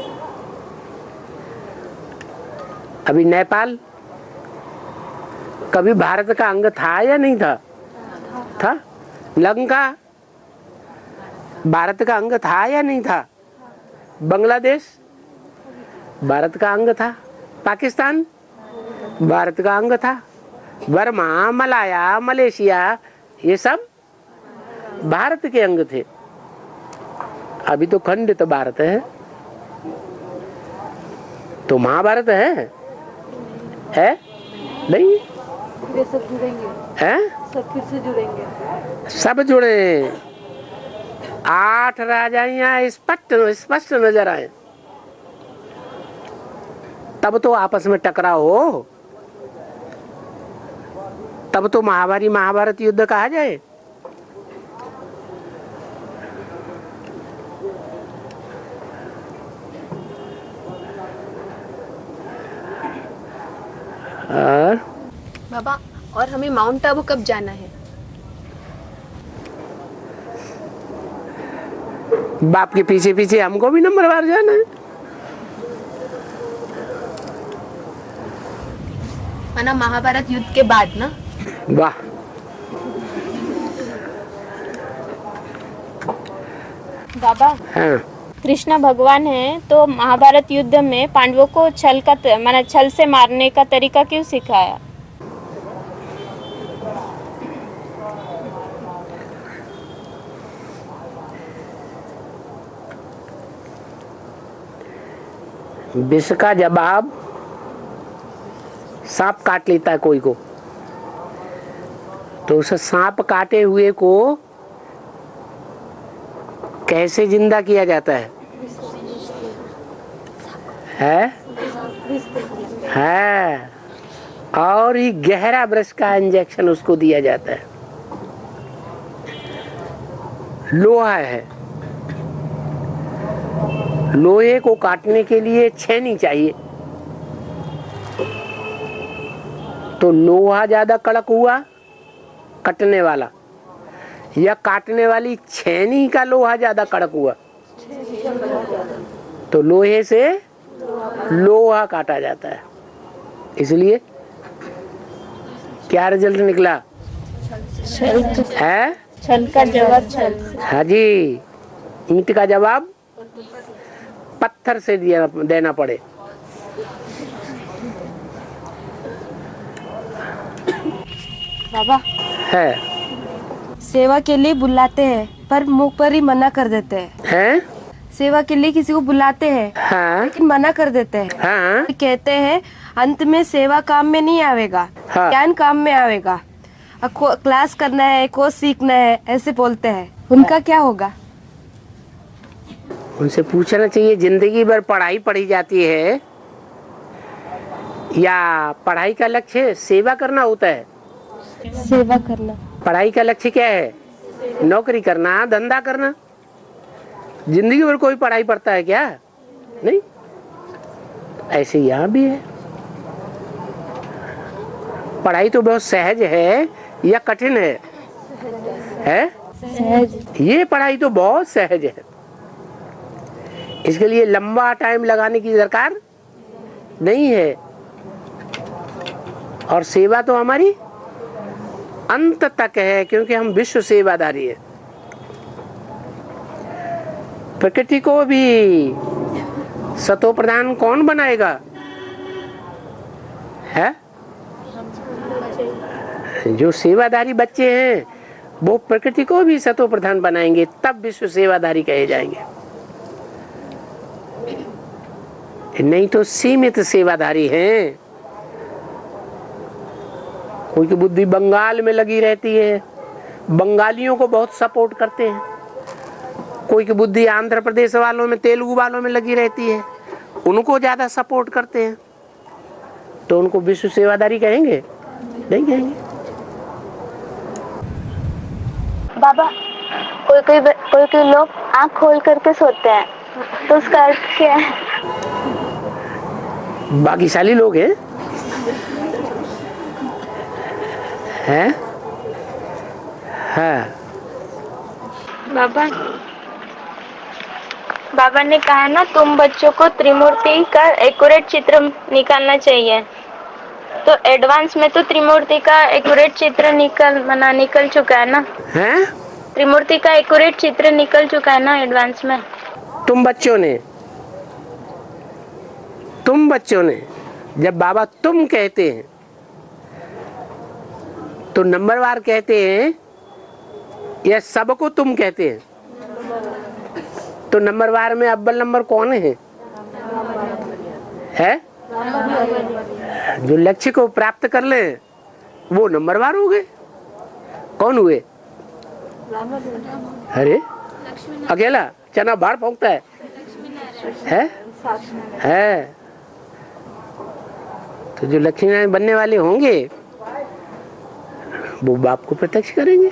अभी नेपाल कभी भारत का अंग था या नहीं था? था। लंका भारत का अंग था या नहीं था? बांग्लादेश भारत का अंग था। पाकिस्तान भारत का अंग था। बर्मा, मलाया, मलेशिया, ये सब भारत के अंग थे। अभी तो खंडित भारत है। तो महाभारत है नहीं? ये सब जुड़ेंगे, हैं? सब फिर से जुड़ेंगे। सब जुड़े। 8 राजाइयां स्पष्ट नजर आए, तब तो आपस में टकराव हो, तब तो महाभारत युद्ध कहा जाए। और बाबा, और हमें माउंट आबू कब जाना है? बाप के पीछे पीछे हमको भी नंबरवार जाना है। माना महाभारत युद्ध के बाद ना? वाह, बाबा, हाँ। कृष्ण भगवान है तो महाभारत युद्ध में पांडवों को छल से मारने का तरीका क्यों सिखाया? विष का जवाब सांप काट लेता है कोई को, तो उस सांप काटे हुए को कैसे जिंदा किया जाता है? है और ही गहरा ब्रश का इंजेक्शन उसको दिया जाता है। लोहा है, लोहे को काटने के लिए छेनी चाहिए, तो लोहा ज्यादा कड़क हुआ कटने वाला, या काटने वाली छेनी का लोहा ज्यादा कड़क हुआ? तो लोहे से लोहा काटा जाता है। इसलिए क्या रिजल्ट निकला है? छल का जवाब छल। हाँ जी, ईंट का जवाब पत्थर से देना पड़े। बाबा है सेवा के लिए बुलाते हैं पर मुंह पर ही मना कर देते हैं। सेवा के लिए किसी को बुलाते हैं हाँ लेकिन मना कर देते हैं। हाँ कहते हैं अंत में सेवा काम में नहीं आवेगा, हाँ। ज्ञान काम में आवेगा, क्लास करना है, कोर्स सीखना है, ऐसे बोलते हैं। उनका क्या होगा? उनसे पूछना चाहिए जिंदगी भर पढ़ाई पढ़ी जाती है या पढ़ाई का लक्ष्य सेवा करना होता है? सेवा करना। पढ़ाई का लक्ष्य क्या है? नौकरी करना, धंधा करना। जिंदगी भर कोई पढ़ाई पढ़ता है क्या? नहीं। ऐसे यहाँ भी है। पढ़ाई तो बहुत सहज है या कठिन है? सहज। ये पढ़ाई तो बहुत सहज है, इसके लिए लंबा टाइम लगाने की दरकार नहीं है। और सेवा तो हमारी अंत तक है, क्योंकि हम विश्व सेवाधारी है। प्रकृति को भी सतो प्रधान कौन बनाएगा? है जो सेवाधारी बच्चे हैं वो प्रकृति को भी सतो प्रधान बनाएंगे, तब विश्व सेवाधारी कहे जाएंगे। नहीं तो सीमित सेवाधारी हैं। कोई की बुद्धि बंगाल में लगी रहती है, बंगालियों को बहुत सपोर्ट करते हैं। कोई की बुद्धि आंध्र प्रदेश वालों में, तेलुगु वालों में लगी रहती है, उनको ज्यादा सपोर्ट करते हैं। तो उनको विश्व सेवाधारी कहेंगे? नहीं कहेंगे। बाबा, कोई लोग आँख खोल करके सोते हैं, तो उसका अर्थ क्या है? भाग्यशाली लोग हैं। बाबा ने कहा ना तुम बच्चों को त्रिमूर्ति का एक्यूरेट चित्र निकालना चाहिए, तो एडवांस में तो त्रिमूर्ति का एक्यूरेट चित्र निकल चुका है ना? त्रिमूर्ति का एक्यूरेट चित्र निकल चुका है ना एडवांस में? तुम बच्चों ने जब बाबा तुम कहते हैं तो नंबरवार कहते हैं या सबको तुम कहते हैं? तो नंबरवार में अव्वल नंबर कौन है? जो लक्ष्य को प्राप्त कर ले वो नंबरवार हो गए। कौन हुए? अरे अकेला चना बाढ़ फूंकता है? तो जो लक्ष्मी नारायण बनने वाले होंगे वो बाप को प्रत्यक्ष करेंगे।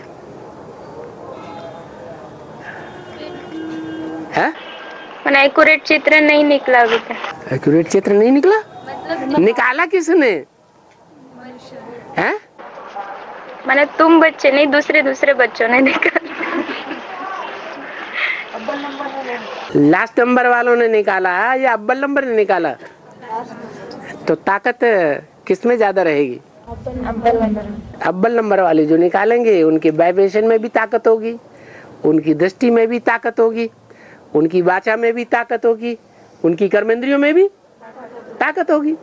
एक्यूरेट चित्र नहीं निकला अभी तक। एक्यूरेट चित्र नहीं निकला? निकाला किसने? मैंने तुम बच्चे नहीं, दूसरे बच्चों ने निकाला। लास्ट नंबर वालों ने निकाला या अव्वल नंबर ने निकाला? तो ताकत किसमें ज्यादा रहेगी? अव्वल नंबर वाले जो निकालेंगे उनके वाइब्रेशन में भी ताकत होगी, उनकी दृष्टि में भी ताकत होगी, उनकी वाचा में भी ताकत होगी, उनकी कर्मेंद्रियों में भी ताकत होगी।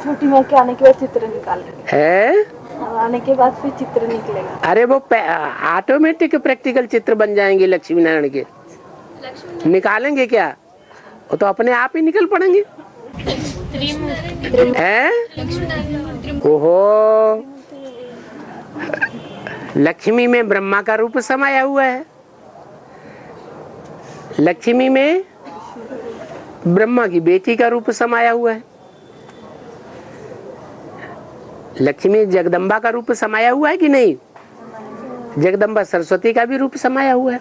छोटी माँ के आने के बाद चित्र निकालेंगे। आने के बाद फिर चित्र निकलेगा। अरे वो ऑटोमेटिक प्रैक्टिकल चित्र बन जाएंगे लक्ष्मी नारायण के। निकालेंगे क्या? वो तो अपने आप ही निकल पड़ेंगे। हैं? ओहो, लक्ष्मी में ब्रह्मा का रूप समाया हुआ है। लक्ष्मी में ब्रह्मा की बेटी का रूप समाया हुआ है। लक्ष्मी जगदम्बा का रूप समाया हुआ है कि नहीं? जगदम्बा सरस्वती का भी रूप समाया हुआ है।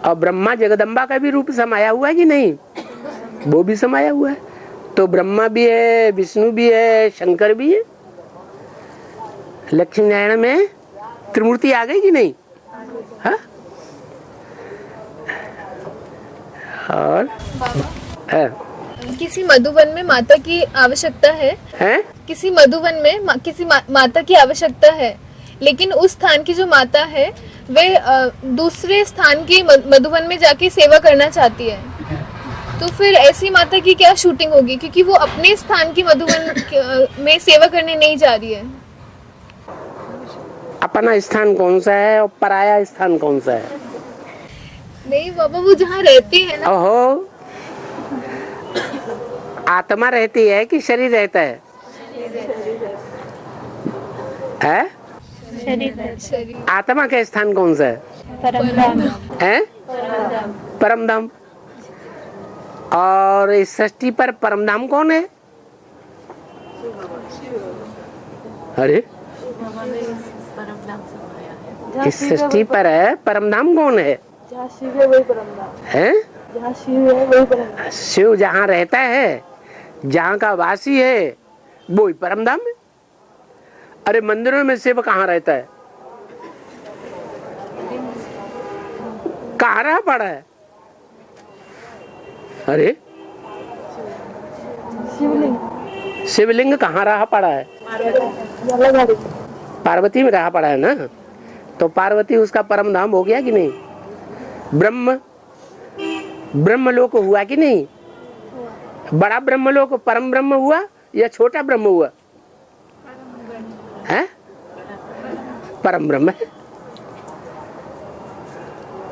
और ब्रह्मा जगदम्बा का भी रूप समाया हुआ है कि नहीं? वो भी समाया हुआ है। तो ब्रह्मा भी है, विष्णु भी है, शंकर भी है। लक्ष्मी नारायण में त्रिमूर्ति आ गई कि नहीं? हाँ? और किसी मधुवन में माता की आवश्यकता है? किसी मधुवन में किसी माता की आवश्यकता है, लेकिन उस स्थान की जो माता है वे दूसरे स्थान के मधुवन में जाके सेवा करना चाहती है, तो फिर ऐसी माता की क्या शूटिंग होगी, क्योंकि वो अपने स्थान की मधुवन में सेवा करने नहीं जा रही है। अपना स्थान कौन सा है और पराया स्थान कौन सा है? नहीं बाबा, वो जहाँ रहती है ना। ओहो, आत्मा रहती है कि शरीर रहता है? है? शरीर। आत्मा का स्थान कौन सा है? है? परम धाम। और इस सृष्टि पर परम धाम कौन है? अरे, इस सृष्टि पर है परम धाम कौन है? जहाँ शिव है वही परमधाम है? जहाँ शिव है वही परमधाम। शिव जहाँ रहता है, जहाँ का वासी है, वो ही परम धाम है। अरे मंदिरों में शिव कहाँ रहता है? कहाँ रहा पड़ा है? अरे शिवलिंग कहाँ रहा पड़ा है? पार्वती में रहा पड़ा है ना। तो पार्वती उसका परम धाम हो गया कि नहीं? ब्रह्मलोक हुआ कि नहीं? बड़ा ब्रह्मलोक परम ब्रह्म हुआ या छोटा ब्रह्म हुआ? है? परम ब्रह्म है।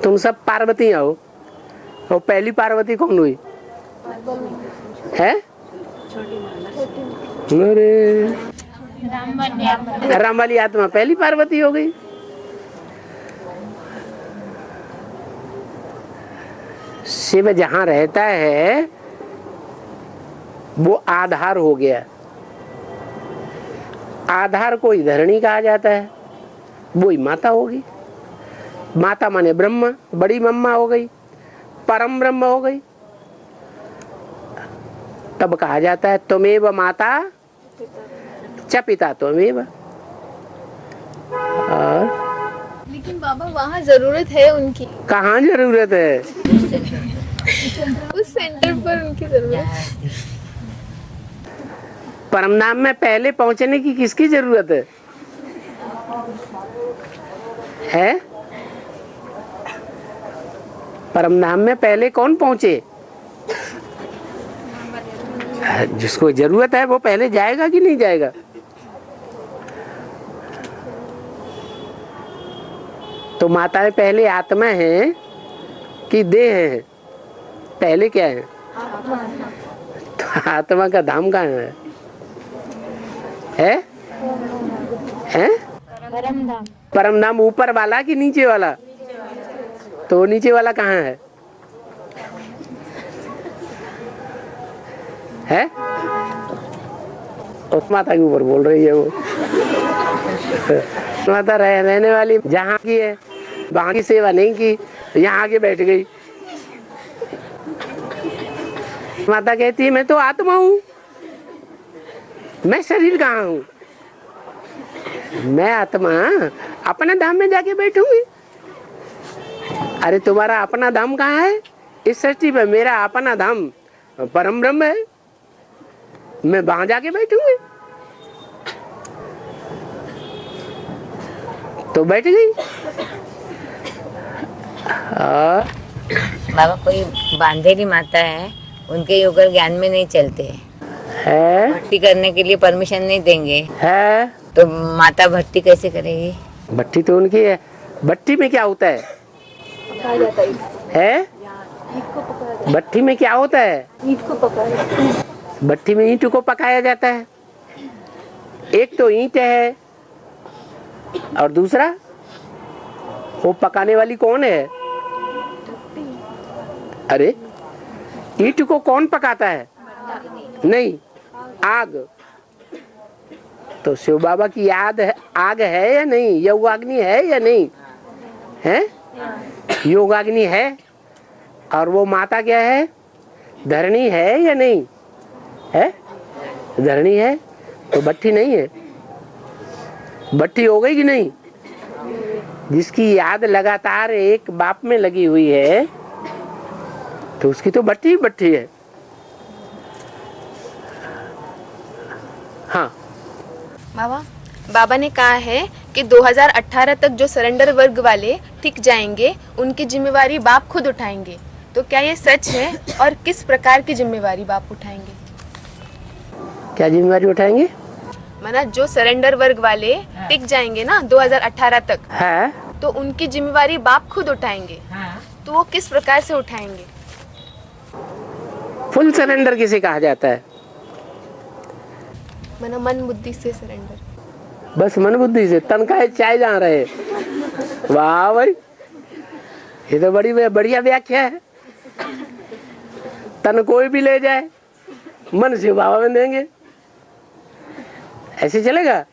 तुम सब पार्वती हो। और पहली पार्वती कौन हुई? है? अरे राम वाली आत्मा पहली पार्वती हो गई। शिव जहाँ रहता है वो आधार हो गया। आधार को धरणी कहा जाता है, वो ही माता होगी। माता माने ब्रह्म, बड़ी मम्मा हो गई, परम ब्रह्म हो गई। तब कहा जाता है त्वमेव माता च पिता त्वमेव। और लेकिन बाबा वहाँ जरूरत है उनकी। कहाँ जरूरत है? उस सेंटर पर उनकी जरूरत है। परमधाम में पहले पहुंचने की किसकी जरूरत है? है? परमधाम में पहले कौन पहुंचे? जिसको जरूरत है वो पहले जाएगा कि नहीं जाएगा? तो माताएं पहले आत्मा है कि देह है? पहले क्या है? तो आत्मा का धाम कहाँ है? है? परम धाम ऊपर वाला कि नीचे वाला? तो नीचे वाला कहाँ है? है? उस माता के ऊपर बोल रही है वो। माता रहने वाली जहाँ की है, वहाँ की सेवा नहीं की, यहाँ आके बैठ गई। माता कहती है मैं तो आत्मा हूँ, मैं शरीर कहाँ हूँ? मैं आत्मा अपने धाम में जाके बैठूंगी। अरे तुम्हारा अपना धाम कहाँ है? इस सृष्टि पे मेरा अपना धाम परम ब्रह्म है, मैं वहां जाके बैठूंगी। तो बैठ गई। बाबा कोई बांधेली माता है, उनके योगर ज्ञान में नहीं चलते है, भक्ति करने के लिए परमिशन नहीं देंगे है, तो माता भक्ति कैसे करेगी? भट्टी तो उनकी है। भट्टी में क्या होता है? है? भट्टी में क्या होता है? ईट को पकाया। भट्टी में ईंट को पकाया जाता है। एक तो ईंट है और दूसरा वो पकाने वाली कौन है? अरे ईंट को कौन पकाता है? नहीं, आग। तो शिव बाबा की याद है, आग है या नहीं? योगाग्नि है या नहीं है? योगाग्नि है। और वो माता क्या है? धरणी है या नहीं है? धरणी है। तो भट्टी नहीं है। भट्टी हो गई कि नहीं? जिसकी याद लगातार एक बाप में लगी हुई है तो उसकी तो भट्टी ही भट्टी है। हाँ बाबा ने कहा है कि 2018 तक जो सरेंडर वर्ग वाले टिक जाएंगे उनकी जिम्मेवारी बाप खुद उठाएंगे। तो क्या ये सच है और किस प्रकार की जिम्मेवारी बाप उठाएंगे? क्या जिम्मेवारी उठाएंगे? माना जो सरेंडर वर्ग वाले टिक जाएंगे ना 2018 तक है तो उनकी जिम्मेवारी बाप खुद उठाएंगे। तो वो किस प्रकार से उठाएंगे? फुल सरेंडर किसे कहा जाता है? माना मन बुद्धि से सरेंडर। बस मन बुद्धि से। तन का चाय जा रहे। वाह भाई, ये तो बड़ी बढ़िया व्याख्या है। तन कोई भी ले जाए, मन से बाबा में देंगे। ऐसे चलेगा?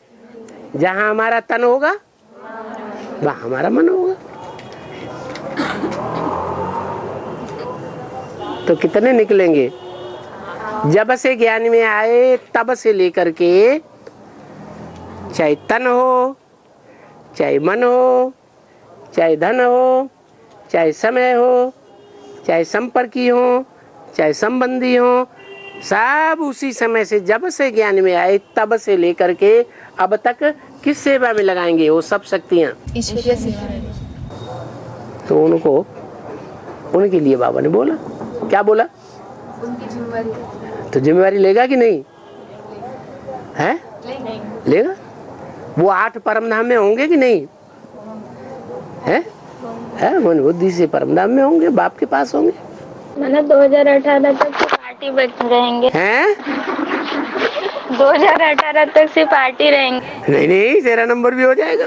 जहां हमारा तन होगा वहां हमारा मन होगा। तो कितने निकलेंगे? जब से ज्ञान में आए तब से लेकर के, चाहे तन हो, चाहे मन हो, चाहे धन हो, चाहे समय हो, चाहे संपर्की हो, चाहे संबंधी हो, सब उसी समय से, जब से ज्ञान में आए तब से लेकर के अब तक किस सेवा में लगाएंगे? वो सब शक्तियाँ ईश्वरीय सेवा। तो उनको, उनके लिए बाबा ने बोला। क्या बोला? उनकी जिम्मेवारी। तो जिम्मेवारी लेगा कि नहीं है? लेगा। वो 8 परम धाम में होंगे कि नहीं है? मन बुद्धि से परम धाम में होंगे, बाप के पास होंगे। मतलब 2018 तक से पार्टी बच रहेंगे हैं? 2018 तक से पार्टी रहेंगे। नहीं नहीं, तेरा नंबर भी हो जाएगा।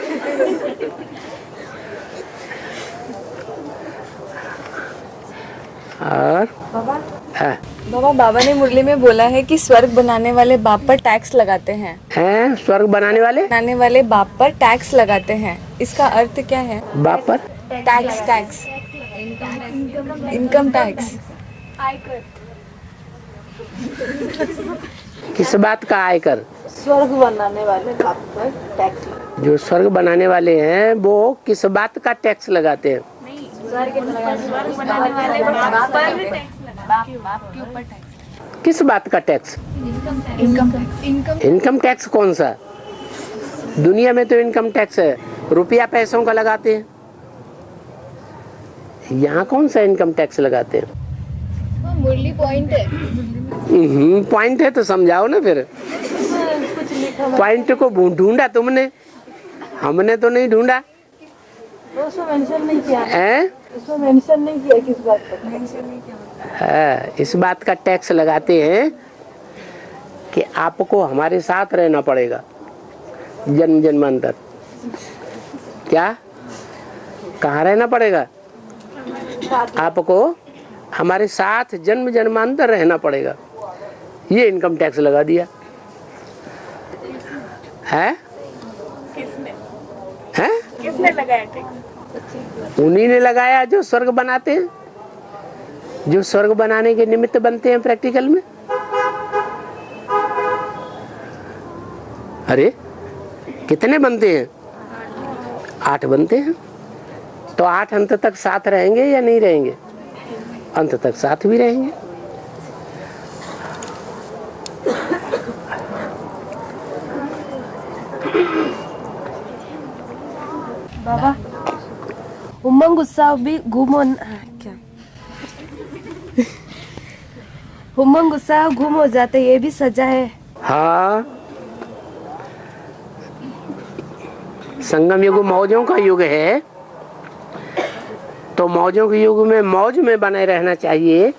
और बाबा ने मुरली में बोला है कि स्वर्ग बनाने वाले बाप पर टैक्स लगाते हैं। हैं? स्वर्ग बनाने वाले बाप पर टैक्स लगाते हैं। इसका अर्थ क्या है? बाप पर टैक्स इनकम टैक्स। किस बात का आयकर? स्वर्ग बनाने वाले बाप पर टैक्स। जो स्वर्ग बनाने वाले हैं वो किस बात का टैक्स लगाते हैं? किस बात का टैक्स? Income tax. कौन सा? दुनिया में तो इनकम टैक्स है, रुपया पैसों का लगाते हैं। यहाँ कौन सा इनकम टैक्स लगाते हैं? मुरली पॉइंट है। पॉइंट है तो समझाओ ना फिर। पॉइंट को ढूंढा तुमने, हमने तो नहीं ढूंढा। उसमें मेंशन नहीं किया है? उसमें मेंशन नहीं किया किस बात का मेंशन नहीं किया। इस बात का टैक्स लगाते हैं कि आपको हमारे साथ रहना पड़ेगा जन्म जन्मांतर। क्या? कहाँ रहना पड़ेगा? आपको हमारे साथ जन्म जन्मांतर रहना पड़ेगा। ये इनकम टैक्स लगा दिया है? किसने लगाया टैक्स? उन्हीं ने लगाया जो स्वर्ग बनाते हैं, जो स्वर्ग बनाने के निमित्त बनते हैं प्रैक्टिकल में। अरे कितने बनते हैं? 8 बनते हैं। तो 8 अंत तक साथ रहेंगे या नहीं रहेंगे? अंत तक साथ भी रहेंगे। बाबा उमंग उत्साह भी गुम उमंग उत्साह गुम हो जाते, ये भी सजा है। हाँ, संगम युग मौजों का युग है, तो मौजों के युग में मौज में बने रहना चाहिए।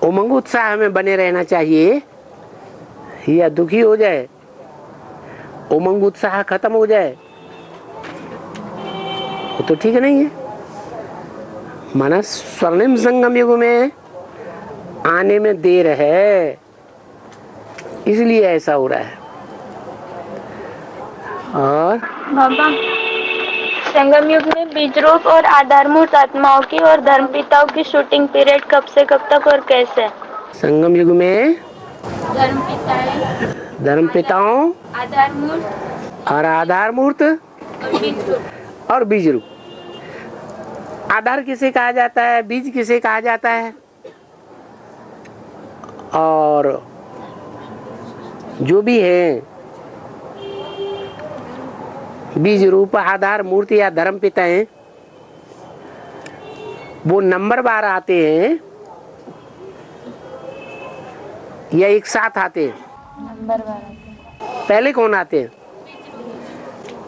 उमंग उत्साह में बने रहना चाहिए या दुखी हो जाए, उमंग उत्साह खत्म हो जाए, वो तो ठीक नहीं है। माना स्वर्णिम संगम युग में आने में देर है, इसलिए ऐसा हो रहा है। और बाबा, संगम युग में बीज रूप और आधारभूत आत्माओं की और धर्मपिताओं की शूटिंग पीरियड कब से कब तक और कैसे? संगम युग में धर्मपिताओं और आधारमूर्त और बीज रूप। आधार किसे कहा जाता है, बीज किसे कहा जाता है, और जो भी है बीज रूप, आधार, मूर्ति या धर्म पिता हैं, वो नंबर बार आते हैं या एक साथ आते हैं? नंबर 12 आते हैं। पहले कौन आते हैं,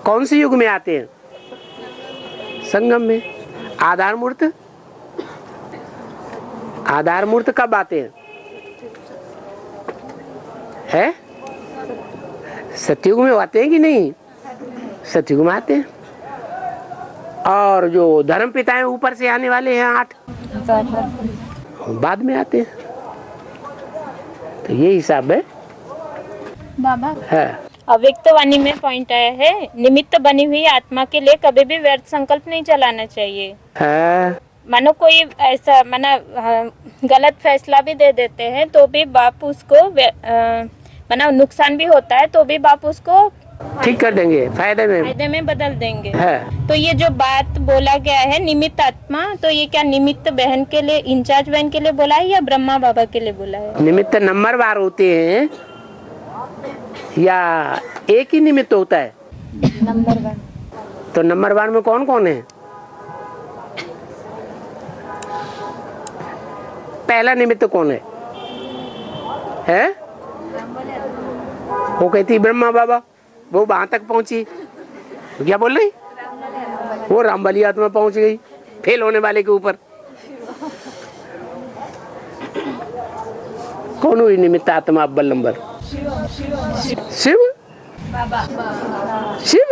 कौन से युग में आते हैं? संगम में। आधार मूर्त, आधार मूर्त कब आते हैं? है सतयुग में आते हैं कि नहीं? सतयुग में आते हैं। और जो धर्म पिता हैं ऊपर से आने वाले हैं 8, बाद में आते हैं। तो ये हिसाब है बाबा। है। अव्यक्त वाणी में पॉइंट आया है, निमित्त बनी हुई आत्मा के लिए कभी भी व्यर्थ संकल्प नहीं चलाना चाहिए। मानो कोई ऐसा गलत फैसला भी दे देते हैं तो भी बाप उसको नुकसान भी होता है तो भी बाप उसको ठीक कर देंगे, फायदे में बदल देंगे। है। तो ये जो बात बोला गया है निमित्त आत्मा, तो ये क्या निमित्त बहन के लिए, इंचार्ज बहन के लिए बोला है या ब्रह्मा बाबा के लिए बोला है? निमित्त नंबर वार होते हैं या एक ही निमित्त होता है? नंबर 1। तो नंबर 1 में कौन कौन है? पहला निमित्त कौन है? है? वो कहती ब्रह्मा बाबा, वो वहां तक पहुंची, तो क्या बोल रही? वो राम वाली आत्मा पहुंच गई फेल होने वाले के ऊपर। कौन हुई निमित्त आत्मा अव्वल नंबर? शिव। शिव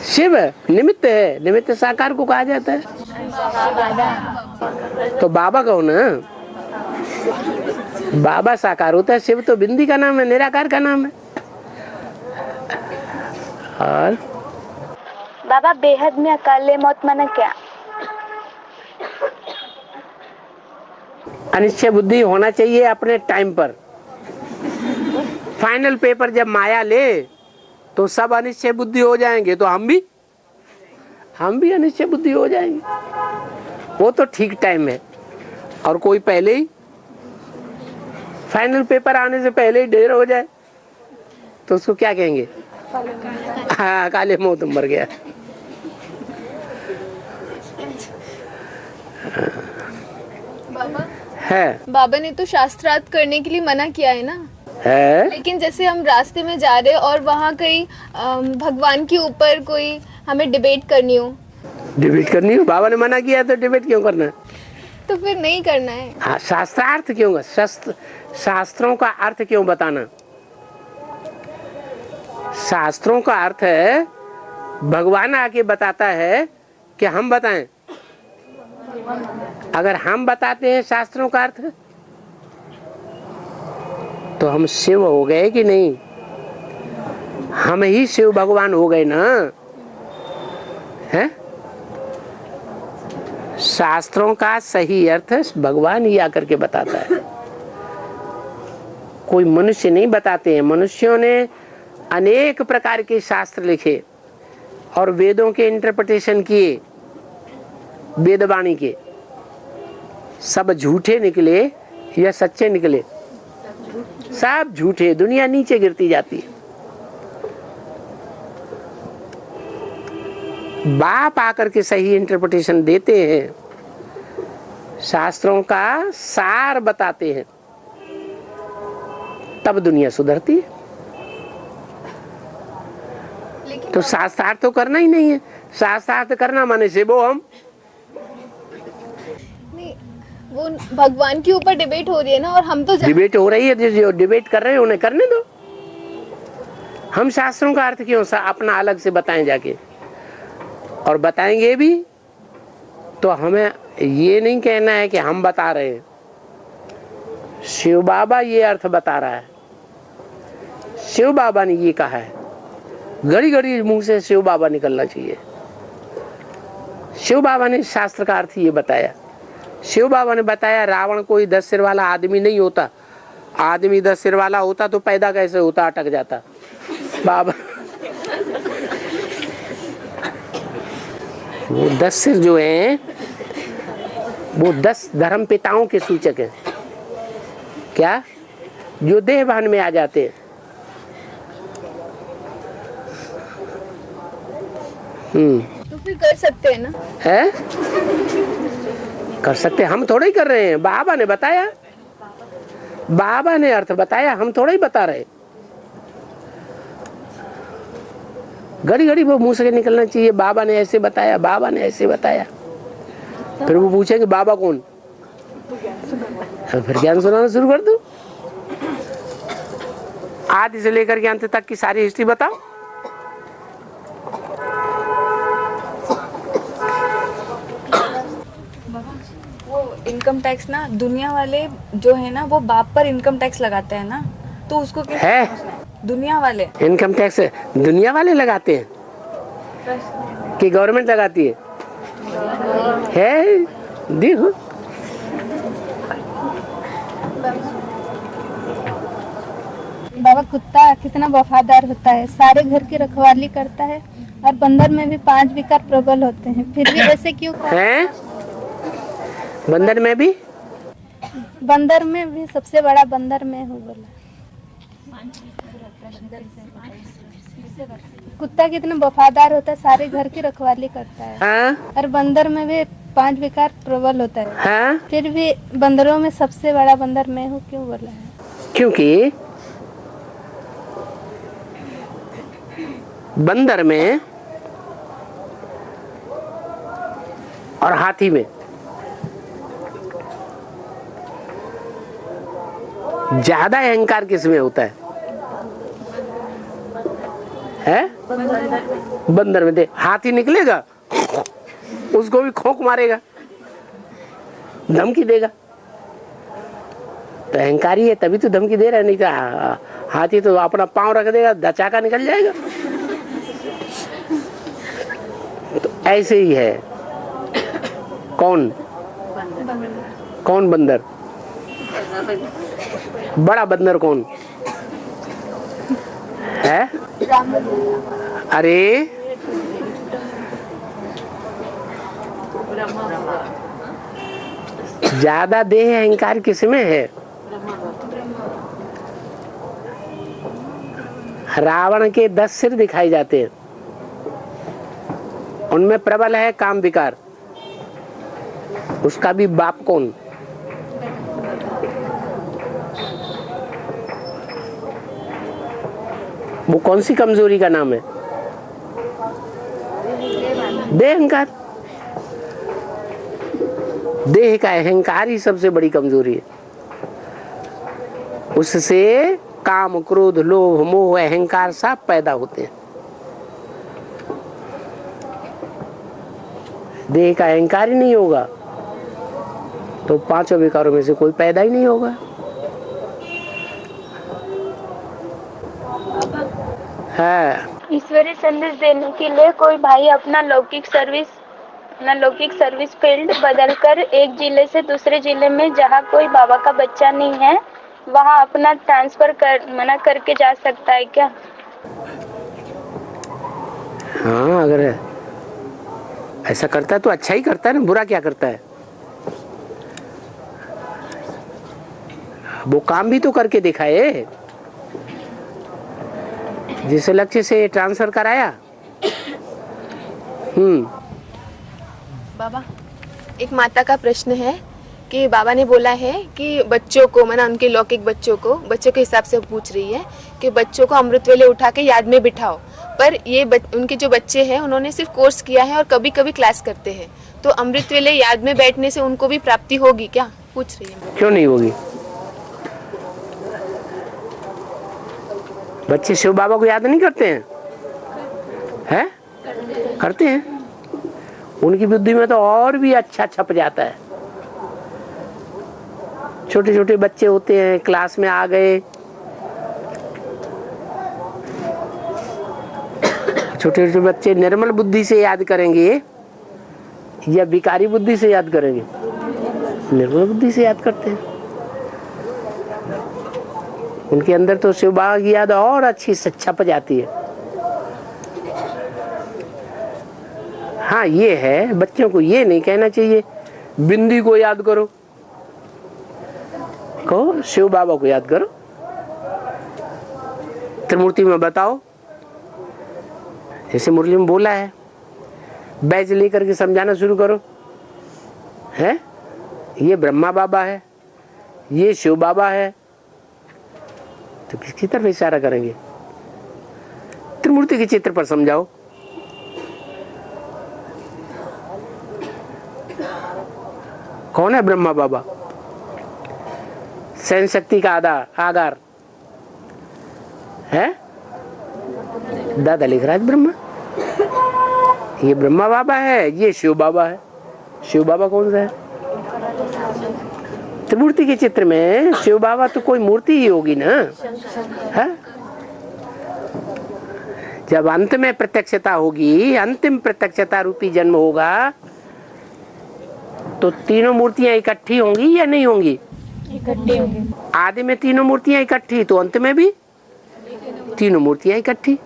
शिव निमित्त है, निमित्त साकार को कहा जाता है। तो बाबा कौन है? बाबा साकार होता है, शिव तो बिंदी का नाम है, निराकार का नाम है। और बाबा, बेहद में अकाले मौत माना क्या? अनिश्चय बुद्धि होना चाहिए अपने टाइम पर। फाइनल पेपर जब माया ले तो सब अनिश्चय बुद्धि हो जाएंगे, तो हम भी अनिश्चय बुद्धि हो जाएंगे। वो तो ठीक टाइम है। और कोई पहले ही फाइनल पेपर आने से पहले ही ढेर हो जाए तो उसको क्या कहेंगे? हाँ, काले मौत मर गया। बाबा है। बाबा ने तो शास्त्रार्थ करने के लिए मना किया है ना, है। लेकिन जैसे हम रास्ते में जा रहे और वहाँ कहीं भगवान के ऊपर कोई हमें डिबेट करनी हो। डिबेट करनी हो? बाबा ने मना किया तो डिबेट क्यों करना है? तो फिर नहीं करना है। हाँ, शास्त्रार्थ क्यों? शास्त्रों का अर्थ क्यों बताना? शास्त्रों का अर्थ है भगवान आके बताता है कि हम बताएं। अगर हम बताते हैं शास्त्रों का अर्थ तो हम शिव हो गए कि नहीं? हम ही शिव भगवान हो गए ना, है? शास्त्रों का सही अर्थ भगवान ही आकर के बताता है, कोई मनुष्य नहीं बताते हैं। मनुष्यों ने अनेक प्रकार के शास्त्र लिखे और वेदों के इंटरप्रिटेशन किए, वेदवाणी के, सब झूठे निकले या सच्चे निकले? सब झूठे। दुनिया नीचे गिरती जाती है। बाप आकर के सही इंटरप्रिटेशन देते हैं, शास्त्रों का सार बताते हैं, तब दुनिया सुधरती है। तो शास्त्रार्थ तो करना ही नहीं है। शास्त्रार्थ करना माने से वो हम नहीं, वो भगवान के ऊपर डिबेट हो रही है ना, और हम तो डिबेट हो रही है, जो डिबेट कर रहे हैं उन्हें करने दो। हम शास्त्रों का अर्थ क्यों अपना अलग से बताएं जाके, और बताएंगे भी तो हमें ये नहीं कहना है कि हम बता रहे हैं, शिव बाबा ये अर्थ बता रहा है, शिव बाबा ने ये कहा है। घड़ी घड़ी मुंह से शिव बाबा निकलना चाहिए। शिव बाबा ने शास्त्र का अर्थ ये बताया। शिव बाबा ने बताया रावण कोई 10 सिर वाला आदमी नहीं होता, आदमी 10 सिर वाला होता तो पैदा कैसे होता, अटक जाता। बाबा वो 10 सिर जो हैं वो 10 धर्म पिताओं के सूचक हैं, क्या, जो देहभान में आ जाते हैं। तो फिर कर सकते हैं ना, है कर सकते, हम थोड़ा ही कर रहे हैं, बाबा ने बताया, बाबा ने अर्थ बताया, हम थोड़ा ही बता रहे। घड़ी घड़ी वो मुंह से निकलना चाहिए बाबा ने ऐसे बताया, बाबा ने ऐसे बताया। फिर वो पूछेंगे बाबा कौन, फिर ज्ञान सुनाना शुरू कर दो। आदि से लेकर के अंत तक की सारी हिस्ट्री बताओ। इनकम टैक्स ना दुनिया वाले जो है ना वो बाप पर इनकम टैक्स लगाते हैं ना, तो उसको क्या है, दुनिया वाले इनकम टैक्स दुनिया वाले लगाते हैं कि गवर्नमेंट लगाती है देखो। बाबा कुत्ता कितना वफादार होता है, सारे घर की रखवाली करता है, और बंदर में भी 5 विकार प्रबल होते हैं, फिर भी ऐसे क्यों हैं? बंदर में भी, बंदर में भी सबसे बड़ा बंदर मैं हूँ बोला। कुत्ता कितना वफादार होता है, सारे घर की रखवाली करता है। हाँ? और बंदर में भी 5 विकार प्रबल होता है। हाँ? फिर भी बंदरों में सबसे बड़ा बंदर मैं हूँ क्यों बोला है? क्योंकि बंदर में और हाथी में ज्यादा अहंकार किसमें होता है? बंदर में। दे हाथी निकलेगा उसको भी खोंक मारेगा, धमकी देगा, तो अहंकारी है तभी तो धमकी दे रहा है, नहीं तो हाथी तो अपना पांव रख देगा, दचाका निकल जाएगा। तो ऐसे ही है। कौन कौन बंदर, बड़ा बंदर कौन है? अरे ज्यादा देह अहंकार किसमें है? रावण के 10 सिर दिखाई जाते हैं, उनमें प्रबल है काम विकार। उसका भी बाप कौन? वो कौन सी कमजोरी का नाम है? देह अहंकार। देह का अहंकार ही सबसे बड़ी कमजोरी है। उससे काम, क्रोध, लोभ, मोह, अहंकार सब पैदा होते हैं। देह का अहंकार ही नहीं होगा तो 5 विकारों में से कोई पैदा ही नहीं होगा। है ईश्वरीय संदेश देने के लिए कोई भाई अपना लौकिक सर्विस फील्ड बदलकर एक जिले से दूसरे जिले में जहाँ कोई बाबा का बच्चा नहीं है वहाँ अपना ट्रांसफर मना करके जा सकता है क्या? हाँ, अगर ऐसा करता है तो अच्छा ही करता है ना, बुरा क्या करता है? वो काम भी तो करके दिखाए जिस लक्ष्य से ट्रांसफर कराया। बाबा, एक माता का प्रश्न है कि बाबा ने बोला है कि बच्चों को, माना उनके लौकिक बच्चों के हिसाब से पूछ रही है कि बच्चों को अमृत वेले उठा के याद में बिठाओ, पर ये उनके जो बच्चे हैं उन्होंने सिर्फ कोर्स किया है और कभी कभी क्लास करते हैं, तो अमृत वेले याद में बैठने से उनको भी प्राप्ति होगी क्या, पूछ रही है। क्यों नहीं होगी? बच्चे शिव बाबा को याद नहीं करते हैं? हैं? करते हैं। उनकी बुद्धि में तो और भी अच्छा छप जाता है। छोटे छोटे बच्चे होते हैं, क्लास में आ गए, छोटे छोटे बच्चे निर्मल बुद्धि से याद करेंगे या विकारी बुद्धि से याद करेंगे? निर्मल बुद्धि से याद करते हैं। उनके अंदर तो शिव बाबा की याद और अच्छी छप जाती है। हाँ, ये है, बच्चों को ये नहीं कहना चाहिए बिंदी को याद करो, कहो शिव बाबा को याद करो। त्रिमूर्ति में बताओ, जैसे मुरली में बोला है, बैज लेकर के समझाना शुरू करो, है ये ब्रह्मा बाबा है, ये शिव बाबा है, तो किसकी तरफ इशारा करेंगे? त्रिमूर्ति के चित्र पर समझाओ। कौन है ब्रह्मा बाबा? सहन शक्ति का आधार है। दादा लिख रहा है ब्रह्मा, ये ब्रह्मा बाबा है, ये शिव बाबा है। शिव बाबा कौन सा है? त्रिमूर्ति के चित्र में शिव बाबा तो कोई मूर्ति ही होगी ना, है? जब अंत में प्रत्यक्षता होगी, अंतिम प्रत्यक्षता रूपी जन्म होगा, तो तीनों मूर्तियां इकट्ठी होंगी या नहीं होंगी? इकट्ठी होंगी। आदि में तीनों मूर्तियां इकट्ठी, तो अंत में भी तीनों मूर्तियां इकट्ठी।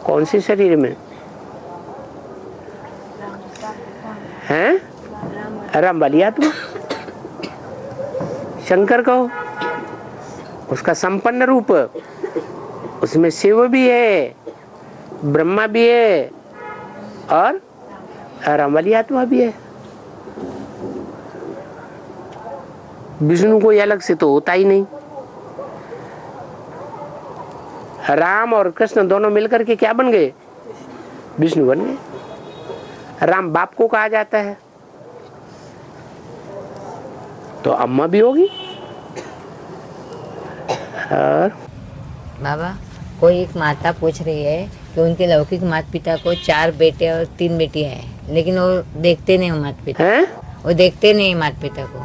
कौन से शरीर में हैं? राम वाली आत्मा, शंकर कहो, उसका संपन्न रूप, उसमें शिव भी है, ब्रह्मा भी है और राम वाली आत्मा भी है। विष्णु कोई अलग से तो होता ही नहीं। राम और कृष्ण दोनों मिलकर के क्या बन गए? विष्णु बन गए। राम बाप को कहा जाता है, तो अम्मा भी होगी। और बाबा, कोई एक माता पूछ रही है कि उनके लौकिक माता पिता को 4 बेटे और 3 बेटी है, लेकिन वो देखते नहीं माता पिता, वो देखते नहीं माता पिता को,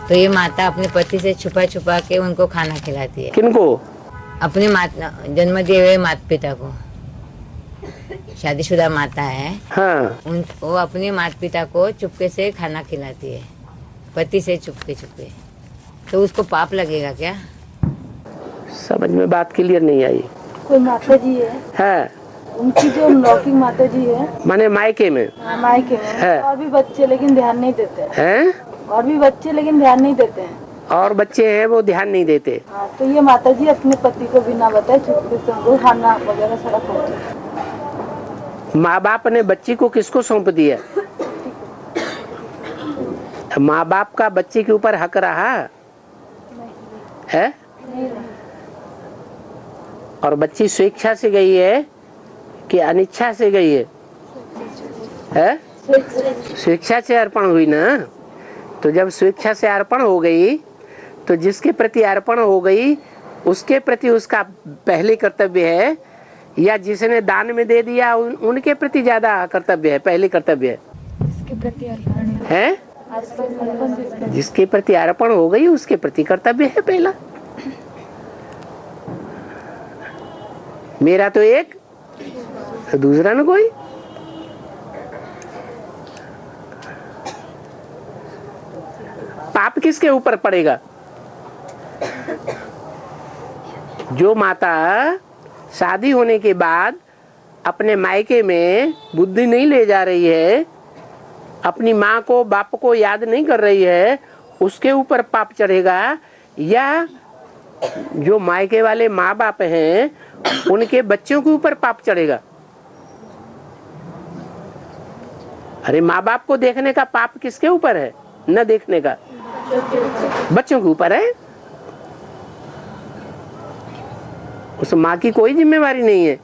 तो ये माता अपने पति से छुपा छुपा के उनको खाना खिलाती है। किनको? अपने जन्म दिए हुए माता पिता को। शादीशुदा माता है, हाँ। वो अपने माता पिता को चुपके से खाना खिलाती है, पति से चुपके चुपके, तो उसको पाप लगेगा क्या? समझ में बात क्लियर नहीं आई। कोई माता जी है, उनकी जो लौकिक माता जी है, माने मायके में, मायके में है, और भी बच्चे लेकिन ध्यान नहीं देते हैं, और भी बच्चे लेकिन ध्यान नहीं देते हैं, और बच्चे हैं वो ध्यान नहीं देते। हाँ, तो ये माता जी अपने पति को बिना बताए चुपके से उनको खाना वगैरह सारा पहुँचाती। माँ बाप ने बच्ची को किसको सौंप दिया? माँ बाप का बच्चे के ऊपर हक रहा है? और बच्ची स्वेच्छा से गई है कि अनिच्छा से गई है? स्वेच्छा से अर्पण हुई ना। तो जब स्वेच्छा से अर्पण हो गई, तो जिसके प्रति अर्पण हो गई उसके प्रति उसका पहले कर्तव्य है, या जिसने दान में दे दिया उनके प्रति ज्यादा कर्तव्य है, पहले कर्तव्य है? जिसके प्रति अर्पण हो गई उसके प्रति कर्तव्य है पहला। मेरा तो एक, दूसरा न कोई। पाप किसके ऊपर पड़ेगा? जो माता शादी होने के बाद अपने मायके में बुद्धि नहीं ले जा रही है, अपनी माँ को बाप को याद नहीं कर रही है, उसके ऊपर पाप चढ़ेगा, या जो मायके वाले माँ बाप हैं उनके बच्चों के ऊपर पाप चढ़ेगा? अरे माँ बाप को देखने का पाप किसके ऊपर है? न देखने का बच्चों के ऊपर है। उस माँ की कोई जिम्मेवारी नहीं है।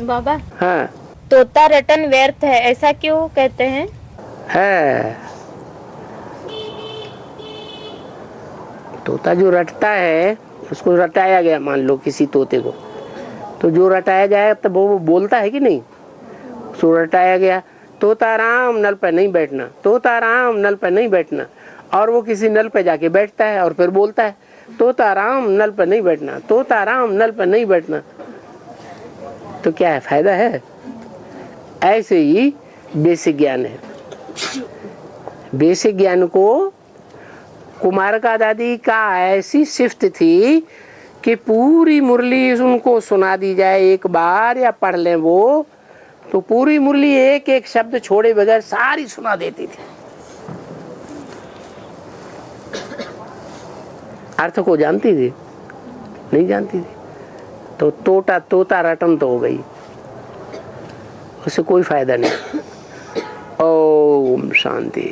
बाबा, हाँ, तोता रटन व्यर्थ है, ऐसा क्यों कहते हैं? है, तोता जो रटता है उसको रटाया गया, मान लो किसी तोते को, तो जो रटाया जाए तब वो बोलता है कि नहीं? उसको रटाया गया, तोता राम नल पर नहीं बैठना, तोता राम नल पर नहीं बैठना, और वो किसी नल पर जाके बैठता है और फिर बोलता है तोता राम नल पर नहीं बैठना, तोता राम नल पर नहीं बैठना। तो क्या है, फायदा है? ऐसे ही बेसिक ज्ञान है। बेसिक ज्ञान को कुमारका दादी का ऐसी शिफ्ट थी कि पूरी मुरली उनको सुना दी जाए एक बार या पढ़ लें वो, तो पूरी मुरली एक एक शब्द छोड़े बगैर सारी सुना देती थी। अर्थ को जानती थी? नहीं जानती थी। तो तोता रटन तो हो गई, उससे कोई फायदा नहीं। ओम शांति।